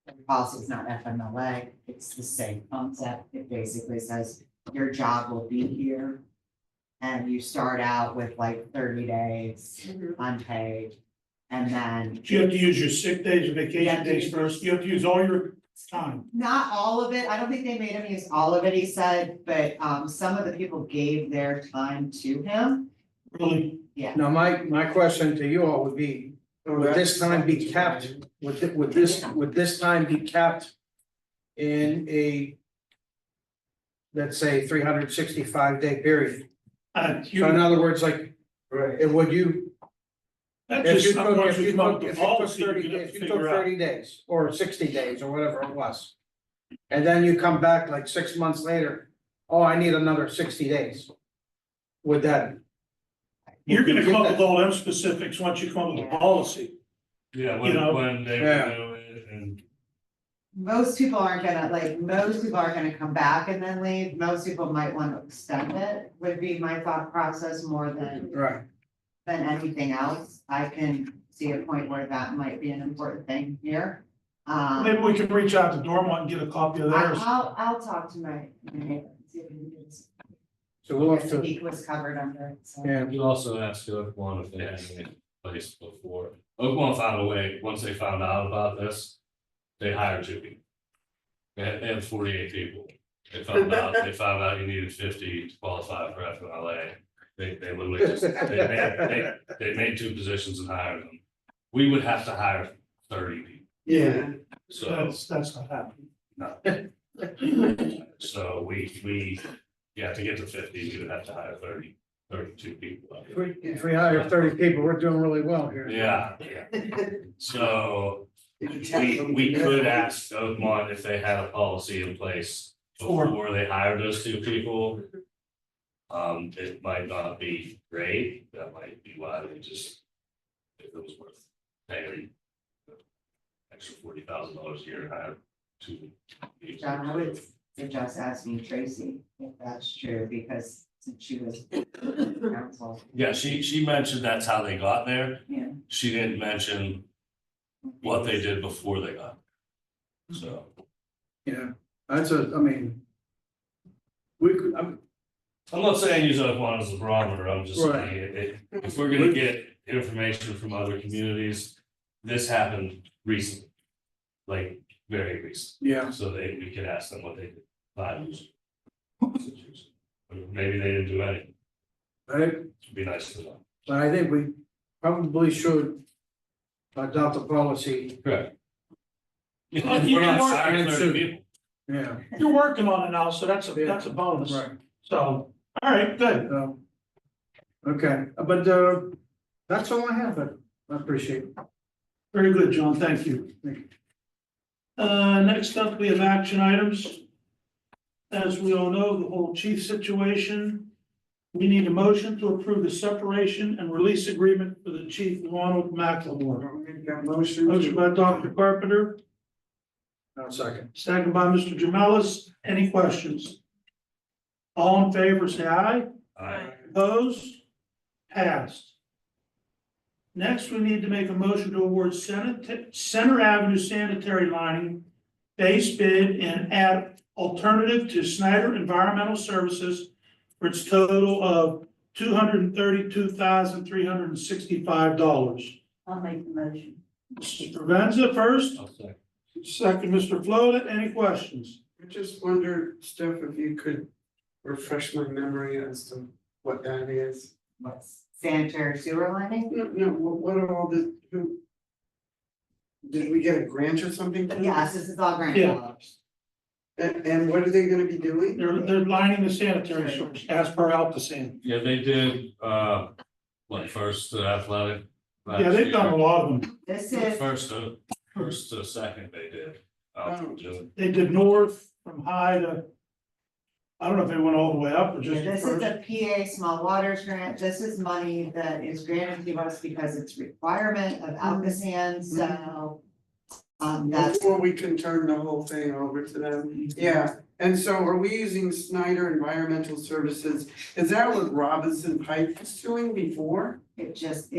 The policy is not FMLA, it's the same concept, it basically says your job will be here. And you start out with like 30 days unpaid, and then. You have to use your sick days and You vacation have to days use- first. You have to use all your time. Not all of it, I don't think they made him use all of it, he said, but some of the people gave their time to him. Really, Now, my question to you all would be, would this time be capped, would this time be capped in a, let's say, 365-day period? So in other words, like, would you, that's if you just took, not once if we you come up took, with if the you took policy, 30 you days, have if to you took figure out. 30 days or 60 days or whatever it was. And then you come back like 6 months later, oh, I need another 60 days. Would that? You're gonna come up Would with all them specifics once you come up with the Yeah. policy. Yeah, You know, when they Yeah. renew it and. Most people aren't gonna come back and then leave, most people might want to extend it, would be my thought process more than. Right. Than anything else, I can see a point where that might be an important thing here. Maybe we can reach out to Dormont and get a copy of theirs. I'll talk to my neighbor, and see if he can do this. So we'll have to, He was covered under it, so. yeah, You also asked Oakmont if they had any in place before. Oakmont found a way, once they found out about this, they hired 2 people. They had 48 people. They found out you needed 50 to qualify for FMLA. They literally just, they made 2 positions and hired them. We would have to hire 30 people. Yeah. So, That's not happening. no. So to get to 50, we would have to hire 32 people. if we hire 30 people, we're doing really well here. Yeah. So we could ask Oakmont if they had a policy in place before they hired those 2 people. It might not be great, that might be why they just if it was worth paying extra $40,000 a year to hire two. John, I would suggest asking Tracy if that's true, because since she was council. Yeah, she mentioned that's how they got there. Yeah. She didn't mention what they did before they got there. So, Yeah, that's a, I mean. We could, I'm, I'm not saying use that one as a barometer, I'm just Right. saying if we're gonna get information from other communities, this happened recently. Like, very recent, yeah, so we could ask them what they did 5 years ago. Or maybe they didn't do anything, it'd be nice to know. but I think we probably should adopt a policy, Correct. You We're can not work- hiring 30 people. yeah, You're working on it now, so that's a bonus. right. So, all right, good. Okay, but that's all I have, I appreciate it. Very good, John. Thank you. Next up, we have action items. As we all know, the whole chief situation. We need a motion to approve the separation and release agreement for the chief, Ronald McLemore. Make that motion. Motion by Dr. Carpenter, I'll second. second by Mr. Jamelis. Any questions? All in favor, say aye. Aye. Opposed? Passed. Next, we need to make a motion to award Center Avenue sanitary lining base bid and add alternative to Snyder Environmental Services for its total of $232,365. I'll make the motion. Mr. Provenza first, I'll say. second, Mr. Floda. Any questions? I just wondered, Steph, if you could refresh my memory as to what that is. What's sanitary sewer lining? No, what are all the, who? Did we get a grant or something? Yes, this is all grant Yeah. dollars. And what are they gonna be doing? They're lining the sanitary source as per Alcosan. Yeah, they did, first athletic. last Yeah, they've done a year. lot of them. This is, First to second they did. They did north from high to, I don't know if they went all the way up or just this is first. a PA small waters grant. This is money that is granted to us because it's requirement of Alcoasand, so. That's, Before we can turn the whole thing over to them, yeah, and so are we using Snyder Environmental Services? Is that what Robinson Pike was doing before? yes,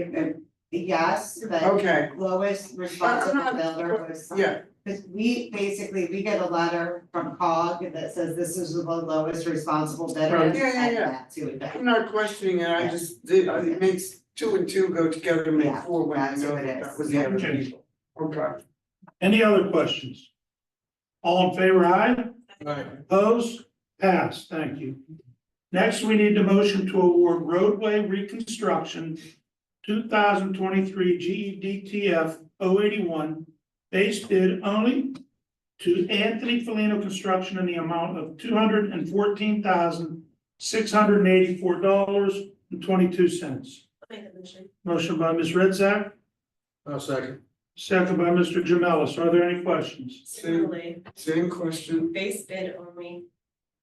but Okay, lowest responsible builder was. yeah, Cause we get a letter from COG that says this is the lowest responsible bidder. Right. and Yeah, add yeah. that to it. I'm not questioning it, I Yeah. just, it makes 2 and 2 go together, make Yeah, 4 when I that's know what it that is. that was the other Okay. people. Okay. Any other questions? All in favor, aye? Opposed? Passed. Thank you. Next, we need the motion to award roadway reconstruction 2023 GEDTF 081 base bid only to Anthony Felino Construction in the amount of $214,684.22. I'll make the motion. Motion by Ms. Redzak, I'll second. second by Mr. Jamelis. Are there any questions? Similarly, Same question, base bid only.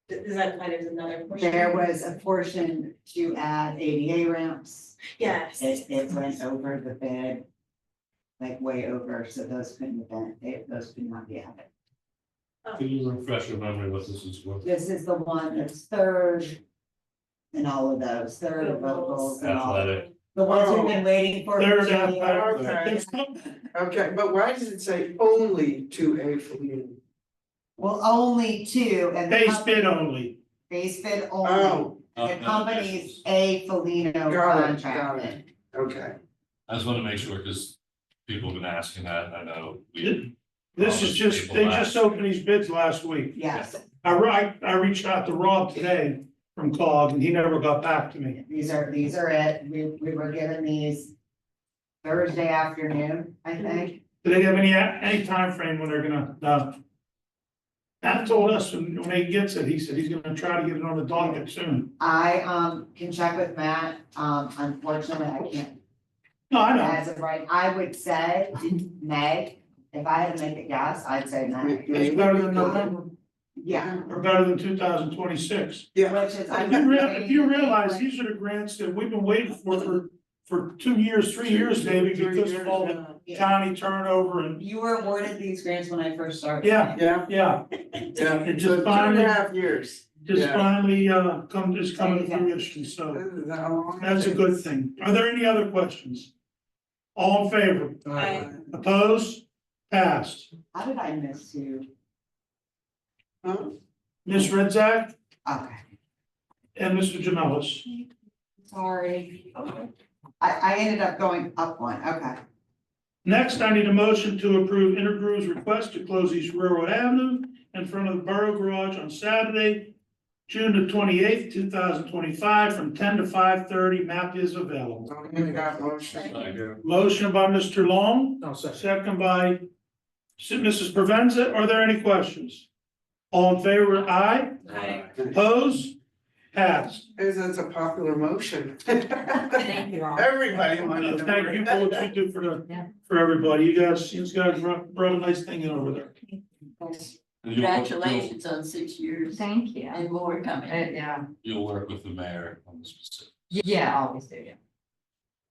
Does that imply there's another portion? There was a portion to add ADA ramps. Yes. It went over the bid. Like way over, so those couldn't have been, those could not be added. Can you refresh your memory what this is for? This is the one that's third. In all of those, third of vocals and all. Athletic. The ones we've been waiting for. Third two athletic. years. okay, but why does it say only to a Felino? Well, only two and. the Base bid company- only. Base bid only. Oh, The company's a Felino got it. contracted. Okay, I just want to make sure, because people have been asking that, I know. we- This is just, they just opened these bids last week. Yes, I reached out to Rob today from COG and he never got back to me. these are it. We were given these Thursday afternoon, I think. Do they have any time frame when they're gonna, Matt told us when he gets it, he said he's gonna try to get it on the docket soon. I can check with Matt. Unfortunately, I can't. No, I know. As of right, I would say May. If I had to make a guess, I'd say May. It's better than November, Yeah. or better than 2026. yeah, Which is. If you realize, these are the grants that we've been waiting for for 2 years, 3 years maybe, because of all the county turnover and, You were awarded these grants when I first started. yeah, Yeah, yeah. yeah, It so just 2.5 years. Just Yeah. finally, coming to fruition, so This is how long it that's a takes. good thing. Are there any other questions? All in favor? Opposed? Passed. How did I miss you? Huh? Ms. Redzak Okay, and Mr. Jamelis. Sorry. I ended up going up one, okay. Next, I need a motion to approve Intergrew's request to close East Railroad Avenue in front of the Borough Garage on Saturday, June the 28th, 2025, from 10 to 5:30. Map is available. Don't give me that motion. Motion by Mr. Long, No, second. second by Mrs. Provenza. Are there any questions? All in favor, aye. Opposed? Passed. It's a popular motion. Thank you all. Everybody wanted to. Thank you for what you do for everybody. You guys brought a nice thing in over there. Congratulations on 6 years Thank you. and more coming. Yeah, You'll work with the mayor on the specific. yeah, always do, yeah.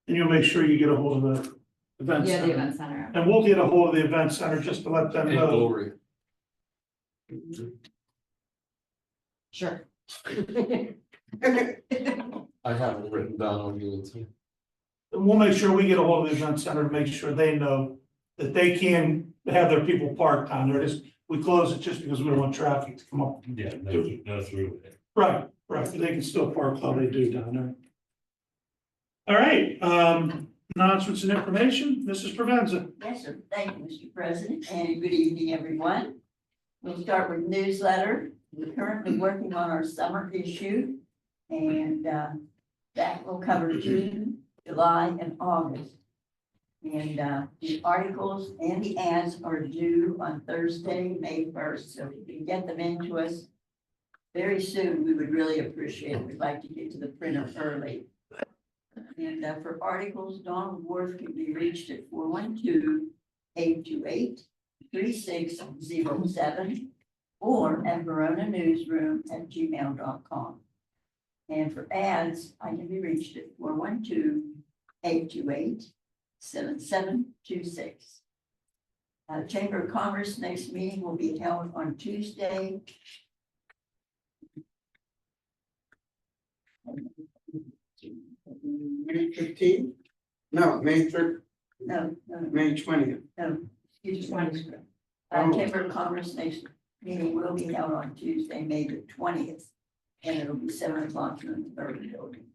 And you'll make sure you get a hold of the event Yeah, the center. event center. And we'll get a hold of the event center just to let them And know. glory. Sure. I have it written down on you too. And we'll make sure we get a hold of the event center to make sure they know that they can have their people parked down there. We close it just because we don't want traffic to come up. Yeah, no through it. Right, right. They can still park how they do down there. All right, announcements and information, Mrs. Provenza. Yes, sir. Thank you, Mr. President, and good evening, everyone. We'll start with newsletter. We're currently working on our summer issue, and that will cover June, July, and August. And the articles and the ads are due on Thursday, May 1st, so if you can get them into us very soon, we would really appreciate it. We'd like to get to the printer early. And for articles, Donald Worth can be reached at 412-828-3607 or at veronanewsroom@gmail.com. And for ads, I can be reached at 412-828-7726. Chamber of Commerce next meeting will be held on Tuesday, May 15th? No, May 3rd, no, May 20th. excuse me. Chamber of Commerce next meeting will be held on Tuesday, May the 20th. And it'll be 7 o'clock in the Bourbon Building.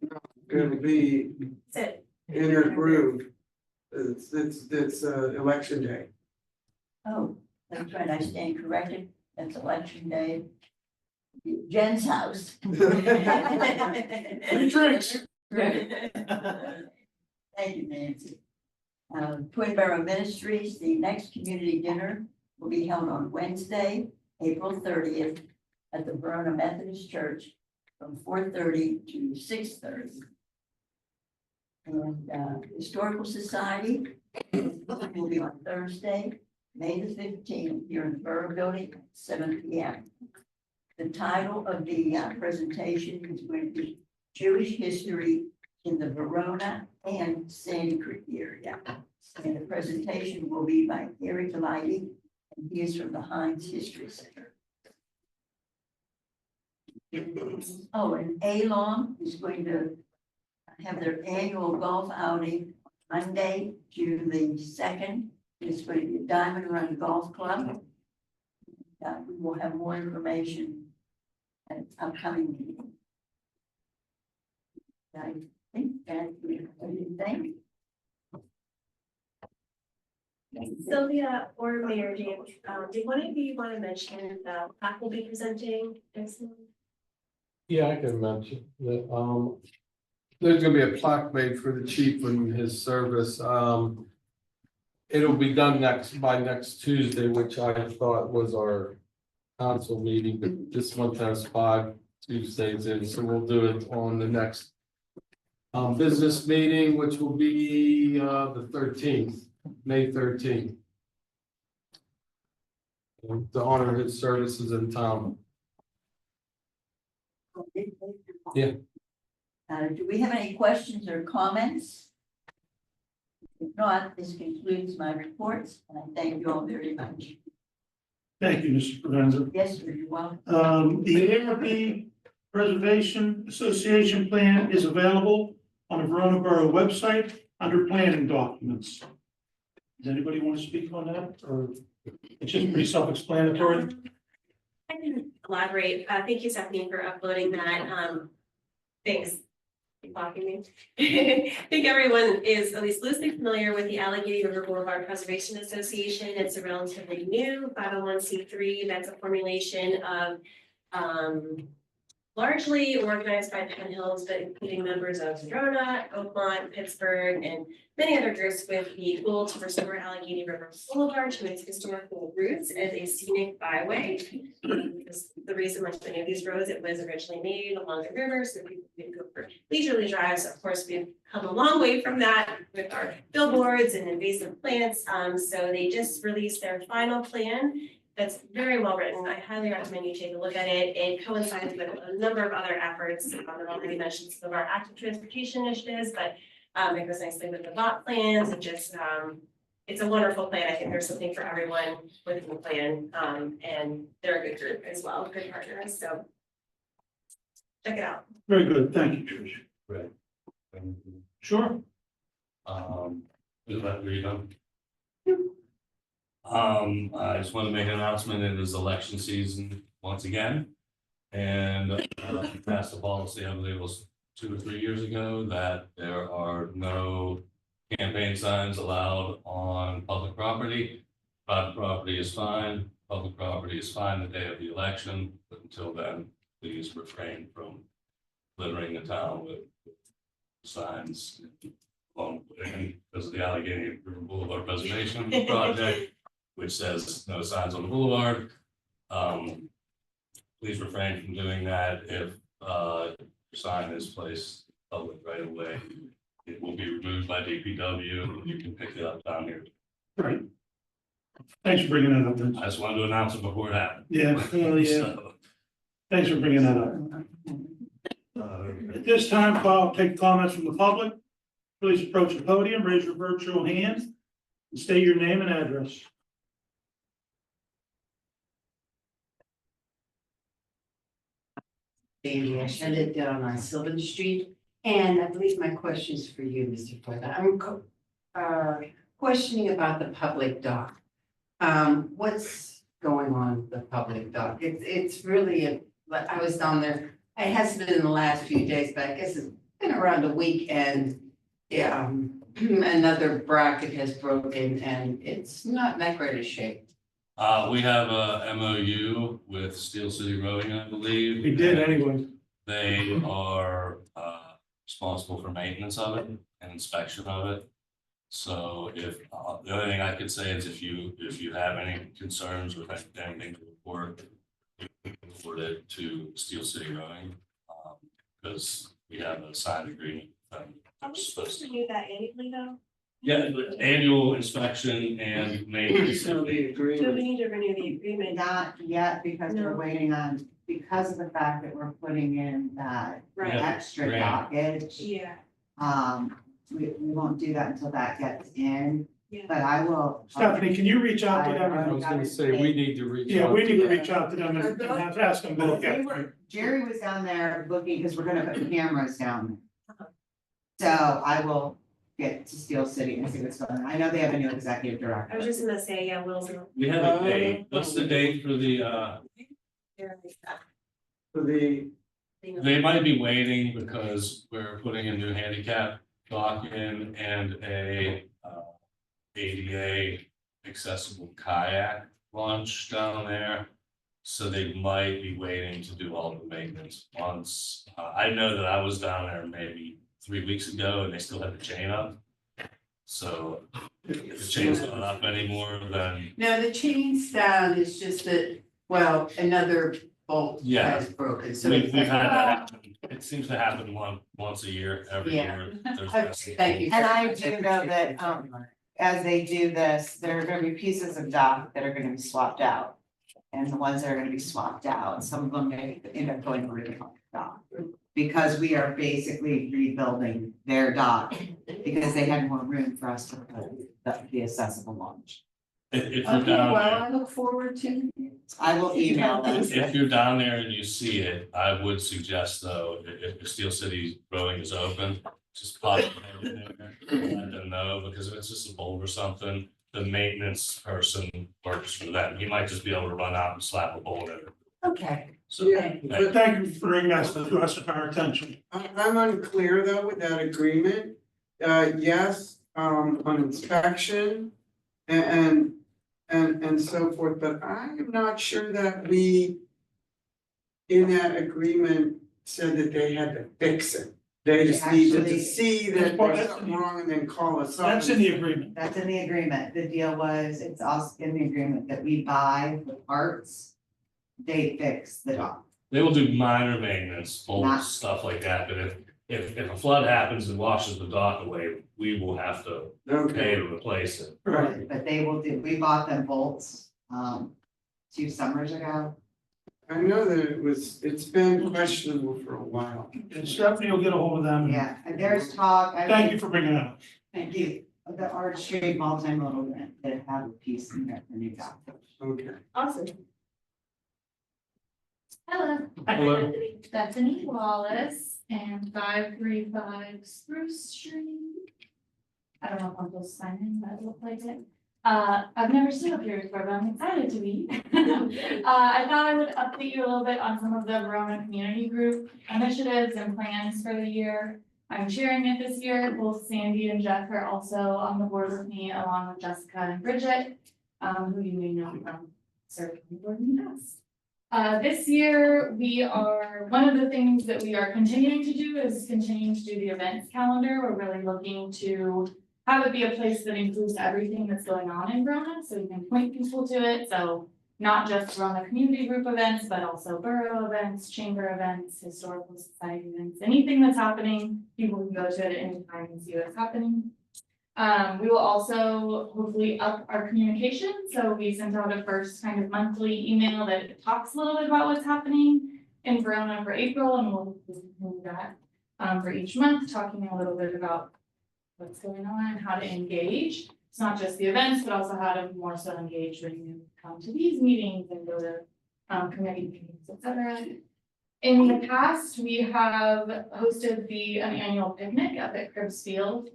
It'll be Sit. Intergroove. It's election day. Oh, that's right, I stand corrected, that's election day. Jen's house. Free drinks. Thank you, Nancy. Twin Borough Ministries, the next community dinner will be held on Wednesday, April 30th at the Verona Methodist Church from 4:30 to 6:30. And Historical Society will be on Thursday, May the 15th, here in the Borough Building, at 7 p.m. The title of the presentation is going to be Jewish History in the Verona and Sandy Creek area. And the presentation will be by Eric Lighty, and he is from the Heinz History Center. Oh, and Alon is going to have their annual golf outing Monday, June the 2nd. It's going to be a Diamond Run Golf Club. We will have more information at its upcoming meeting. I think that's everything. Sylvia or Mayor James, did one of you want to mention the plaque will be presenting next month? Yeah, I can mention that, there's gonna be a plaque made for the chief and his service. It'll be done by next Tuesday, which I thought was our council meeting, but this month has 5 Tuesdays in, so we'll do it on the next business meeting, which will be, the 13th, May 13th. To honor his services in town. Yeah. Do we have any questions or comments? If not, this concludes my reports, and I thank you all very much. Thank you, Mr. Provenza. Yes, sir, you're welcome. The ARB Preservation Association plan is available on the Verona Borough website under planning documents. Does anybody want to speak on that, or it's just pretty self-explanatory? I can elaborate. Thank you, Stephanie, for uploading that. Thanks. Keep blocking me. I think everyone is at least loosely familiar with the Allegheny River Boulevard Preservation Association. It's a relatively new 501c3 that's a formulation of largely organized by Penn Hills, but including members of Verona, Oakmont, Pittsburgh, and many other groups with the goal to restore Allegheny River Boulevard to its historical roots as a scenic byway. The reason like many of these roads, it was originally made along the river, so people could go for leisurely drives. Of course, we've come a long way from that with our billboards and invasive plants. So they just released their final plan. That's very well written. I highly recommend you take a look at it. It coincides with a number of other efforts. I've already mentioned some of our active transportation initiatives, but it goes nicely with the BOV plans and just, it's a wonderful plan. I think there's something for everyone within the plan. And they're a good group as well, good partners. So check it out. Very good, thank you, Trish. Right. Sure. Is that where you done? I just want to make an announcement. It is election season once again. And we passed a policy, I believe it was 2 or 3 years ago, that there are no campaign signs allowed on public property. Private property is fine, public property is fine the day of the election, but until then, please refrain from littering the town with signs because of the Allegheny River Boulevard Preservation Project, which says no signs on the boulevard. Please refrain from doing that. If your sign is placed public right away, it will be removed by DPW. You can pick it up down here. Right. Thanks for bringing that up, Vince. I just wanted to announce it before it happened. Yeah, well, yeah, So, thanks for bringing that up. At this time, I'll take comments from the public. Please approach the podium, raise your virtual hand, and state your name and address. Bailey, I shut it down on Sylvan Street, and I believe my question is for you, Mr. Porter. I'm questioning about the public dock. What's going on with the public dock? It's really I was down there, it hasn't been in the last few days, but I guess it's been around a week, and another bracket has broken and it's not in that great a shape. we have a MOU with Steel City Rowing, I believe. We did anyway. They are responsible for maintenance of it and inspection of it. So if the only thing I could say is if you have any concerns with anything to report it to Steel City Rowing, because we have a signed agreement. Are we supposed to do that annually though? Yeah, annual inspection and maintenance. So the Do we agreement. need to renew the agreement? Not yet, because we're No. waiting on, because of the fact that we're putting in that Right, extra Grant. dockage. yeah, We won't do that until that gets in, yeah. but I will. Stephanie, can you reach out to them? I was gonna say, we need to reach out. Yeah, we need to reach out to them and ask them to look at it. Jerry was down there looking, because we're gonna put cameras down. So I will get to Steel City and see what's going on. I know they have a new executive I director. was just gonna say, yeah, Will's. We have a date. What's the date for the For the, they might be waiting because we're putting a new handicap dock in and a ADA accessible kayak launch down there. So they might be waiting to do all the maintenance once. I know that I was down there maybe 3 weeks ago and they still had the chain up. So if the chain's not up anymore, then No, the chain's down, it's just that, well, another bolt Yeah. has broken, so. we've it's had like, that happen. It seems to happen once a year, every Yeah. year. There's Oh, been- thank you. And I do know that, as they do this, there are gonna be pieces of dock that are gonna be swapped out. And the ones that are gonna be swapped out, some of them may end up going over to the public dock. Because we are basically rebuilding their dock because they had more room for us to put the accessible launch. If you're Okay, down well, there, I look forward to. I will email them. if you're down there and you see it, I would suggest though, if Steel City Rowing is open, just pop it in there, let them know, because if it's just a bulb or something, the maintenance person works for them. He might just be able to run out and slap a bulb in it. Okay. So, Yeah, But thank you for bringing that to us, our attention. I'm unclear though with that agreement. Yes, on inspection and so forth, but I am not sure that we in that agreement said that they had to fix it. They just needed to Actually- see that there's something wrong and then call us up. That's in the agreement. That's in the agreement. The deal was, it's also in the agreement that we buy the parts, they fix the dock. they will do minor maintenance, Not- bolts, stuff like that, but if a flood happens and washes the dock away, we will have to pay Okay, to replace it. Right. But they will do, we bought them bolts, 2 summers ago. I know that it's been questionable for a while. And Stephanie will get a hold of them. Yeah, and there's talk. Thank you for bringing that up. Thank you. The Arch Street multimodal grant that have a piece in there for new dock. Okay. Awesome. Hello. Bethany Wallace and 535 Spruce Street. I don't know if I'm supposed to sign in, but it looked like it. I've never stood up here before, but I'm excited to be. I thought I would update you a little bit on some of the Verona Community Group initiatives and plans for the year. I'm chairing it this year. Both Sandy and Jeff are also on the board with me, along with Jessica and Bridget, who you may know from serving the board in the past. This year, one of the things that we are continuing to do is continuing to do the events calendar. We're really looking to have it be a place that includes everything that's going on in Verona, so you can point people to it. So not just Verona Community Group events, but also borough events, chamber events, historical society events, anything that's happening, people can go to it at any time and see what's happening. We will also hopefully up our communication. So we sent out a first kind of monthly email that talks a little bit about what's happening in Verona for April, and we'll continue that for each month, talking a little bit about what's going on, how to engage. It's not just the events, but also how to more so engage when you come to these meetings and go to committee meetings, etc. In the past, we have hosted an annual picnic up at Cribbs Field.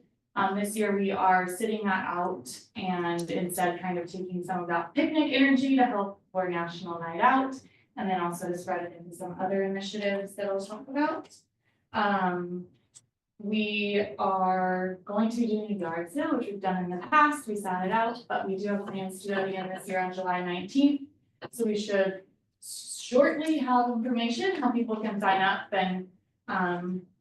This year we are sitting that out and instead kind of taking some of that picnic energy to help for National Night Out, and then also to spread it into some other initiatives that I'll talk about. We are going to be doing a yard sale, which we've done in the past. We sat it out, but we do have plans to do it again this year on July 19th. So we should shortly have information how people can sign up and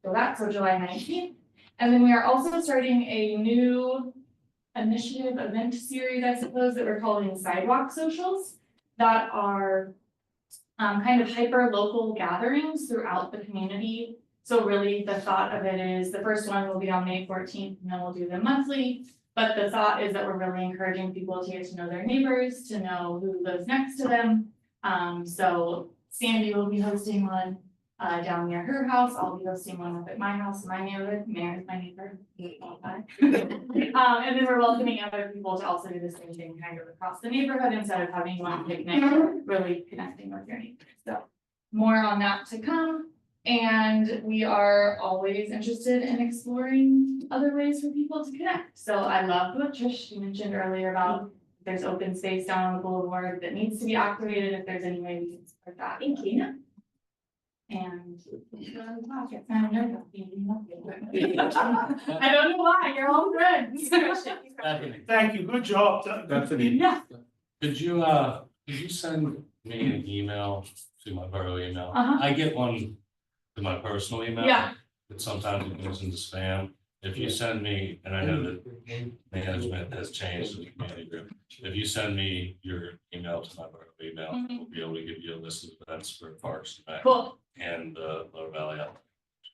go back. So July 19th. And then we are also starting a new initiative event series, I suppose, that we're calling Sidewalk Socials, that are kind of hyper local gatherings throughout the community. So really the thought of it is the first one will be on May 14th, and then we'll do them monthly. But the thought is that we're really encouraging people to get to know their neighbors, to know who lives next to them. So Sandy will be hosting one down near her house. I'll be hosting one up at my house, in my neighborhood. Mayor is my neighbor. And then we're welcoming other people to also do the same thing kind of across the neighborhood instead of having one picnic, really connecting with your neighbors. So more on that to come. And we are always interested in exploring other ways for people to connect. So I love what Trish mentioned earlier about there's open space down on the boulevard that needs to be activated if there's any way we can support that. Thank you. And I don't know why, you're all good. Thank you, good job. Bethany. Yeah. Could you send me an email to my borough email? Uh-huh. I get one to my personal email. Yeah. But sometimes it goes into spam. If you send me, and I know that management has changed in the community group, if you send me your email to my borough email, we'll be able to give you a list of events for Parks and Rec Cool, and Lower Valley Up.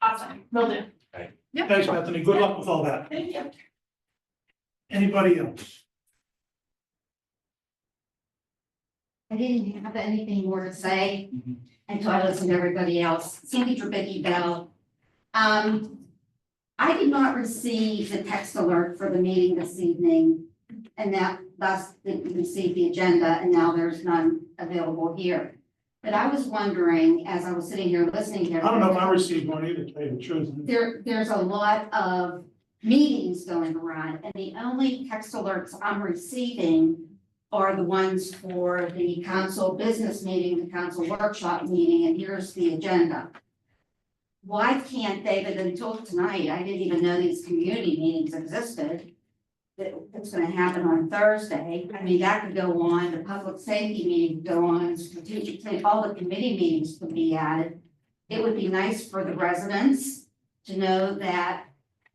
awesome, will do. Yep. Thanks, Bethany. Good luck with all that. Thank you. Anybody else? I didn't have anything more to say until I listened to everybody else. Sandy Trubicki Bell. I did not receive the text alert for the meeting this evening, and that thus didn't receive the agenda, and now there's none available here. But I was wondering, as I was sitting here listening to. I don't know if I received one either, to tell you the truth. There's a lot of meetings going around, and the only text alerts I'm receiving are the ones for the council business meeting, the council workshop meeting, and here's the agenda. Why can't David, until tonight, I didn't even know these community meetings existed. It's gonna happen on Thursday. I mean, that could go on, the public safety meeting could go on, strategic, all the committee meetings could be added. It would be nice for the residents to know that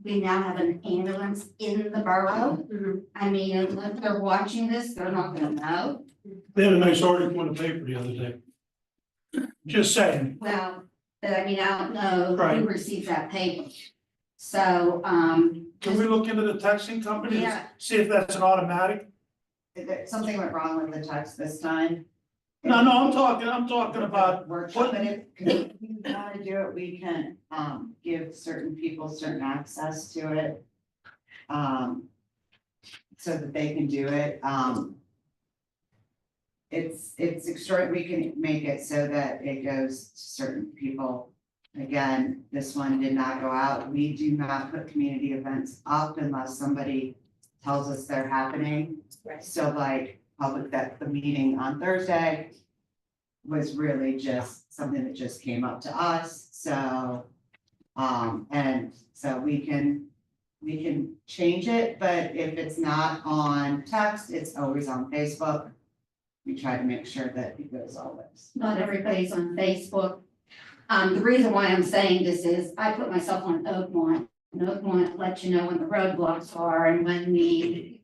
we now have an ambulance in the borough. I mean, if they're watching this, they're not gonna know. They had a nice article in the paper the other day. Just saying. Well, but I mean, I don't know Right. who received that paper. So, Can we look into the texting company, Yeah. see if that's an automatic? Something went wrong with the text this time. No, I'm talking about, Workshop, but if you wanna do it, we can, give certain people certain access to it. So that they can do it, it's extraordinary, we can make it so that it goes to certain people. Again, this one did not go out, we do not put community events up unless somebody tells us they're happening. Right. So like, public, that the meeting on Thursday was really just something that just came up to us, so. And so we can change it, but if it's not on text, it's always on Facebook. We try to make sure that it goes always. not everybody's on Facebook. The reason why I'm saying this is I put myself on Oakmont. And Oakmont lets you know when the roadblocks are and when the,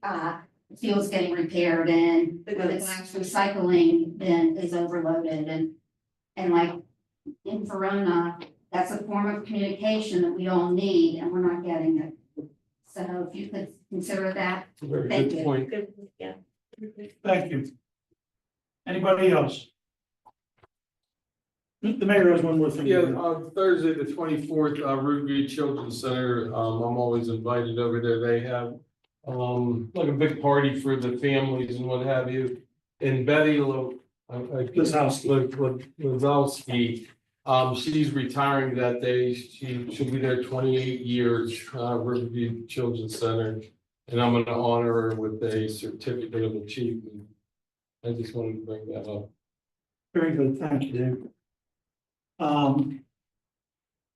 field's getting repaired and the recycling bin is overloaded and like in Verona, that's a form of communication that we all need and we're not getting it. So if you could consider that, Very Thank good you. point. Good, yeah. thank you. Anybody else? The mayor has one more thing. Yeah, Thursday, the 24th, Rootview Children's Center, I'm always invited over there. They have like a big party for the families and what have you. And Betty Lazowski, she's retiring that day. She'll be there 28 years, Riverview Children's Center. And I'm gonna honor her with a certificate of achievement. I just wanted to bring that up. Very good, thank you, Dave.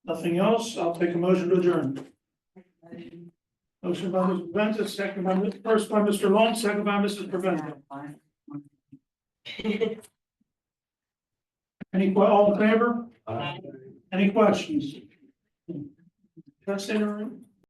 Nothing else, I'll take a motion to adjourn. Motion by Mr. Preventa, second by, first by Mr. Long, second by Mrs. Preventa. All in favor? Any questions? Can I stay in the room?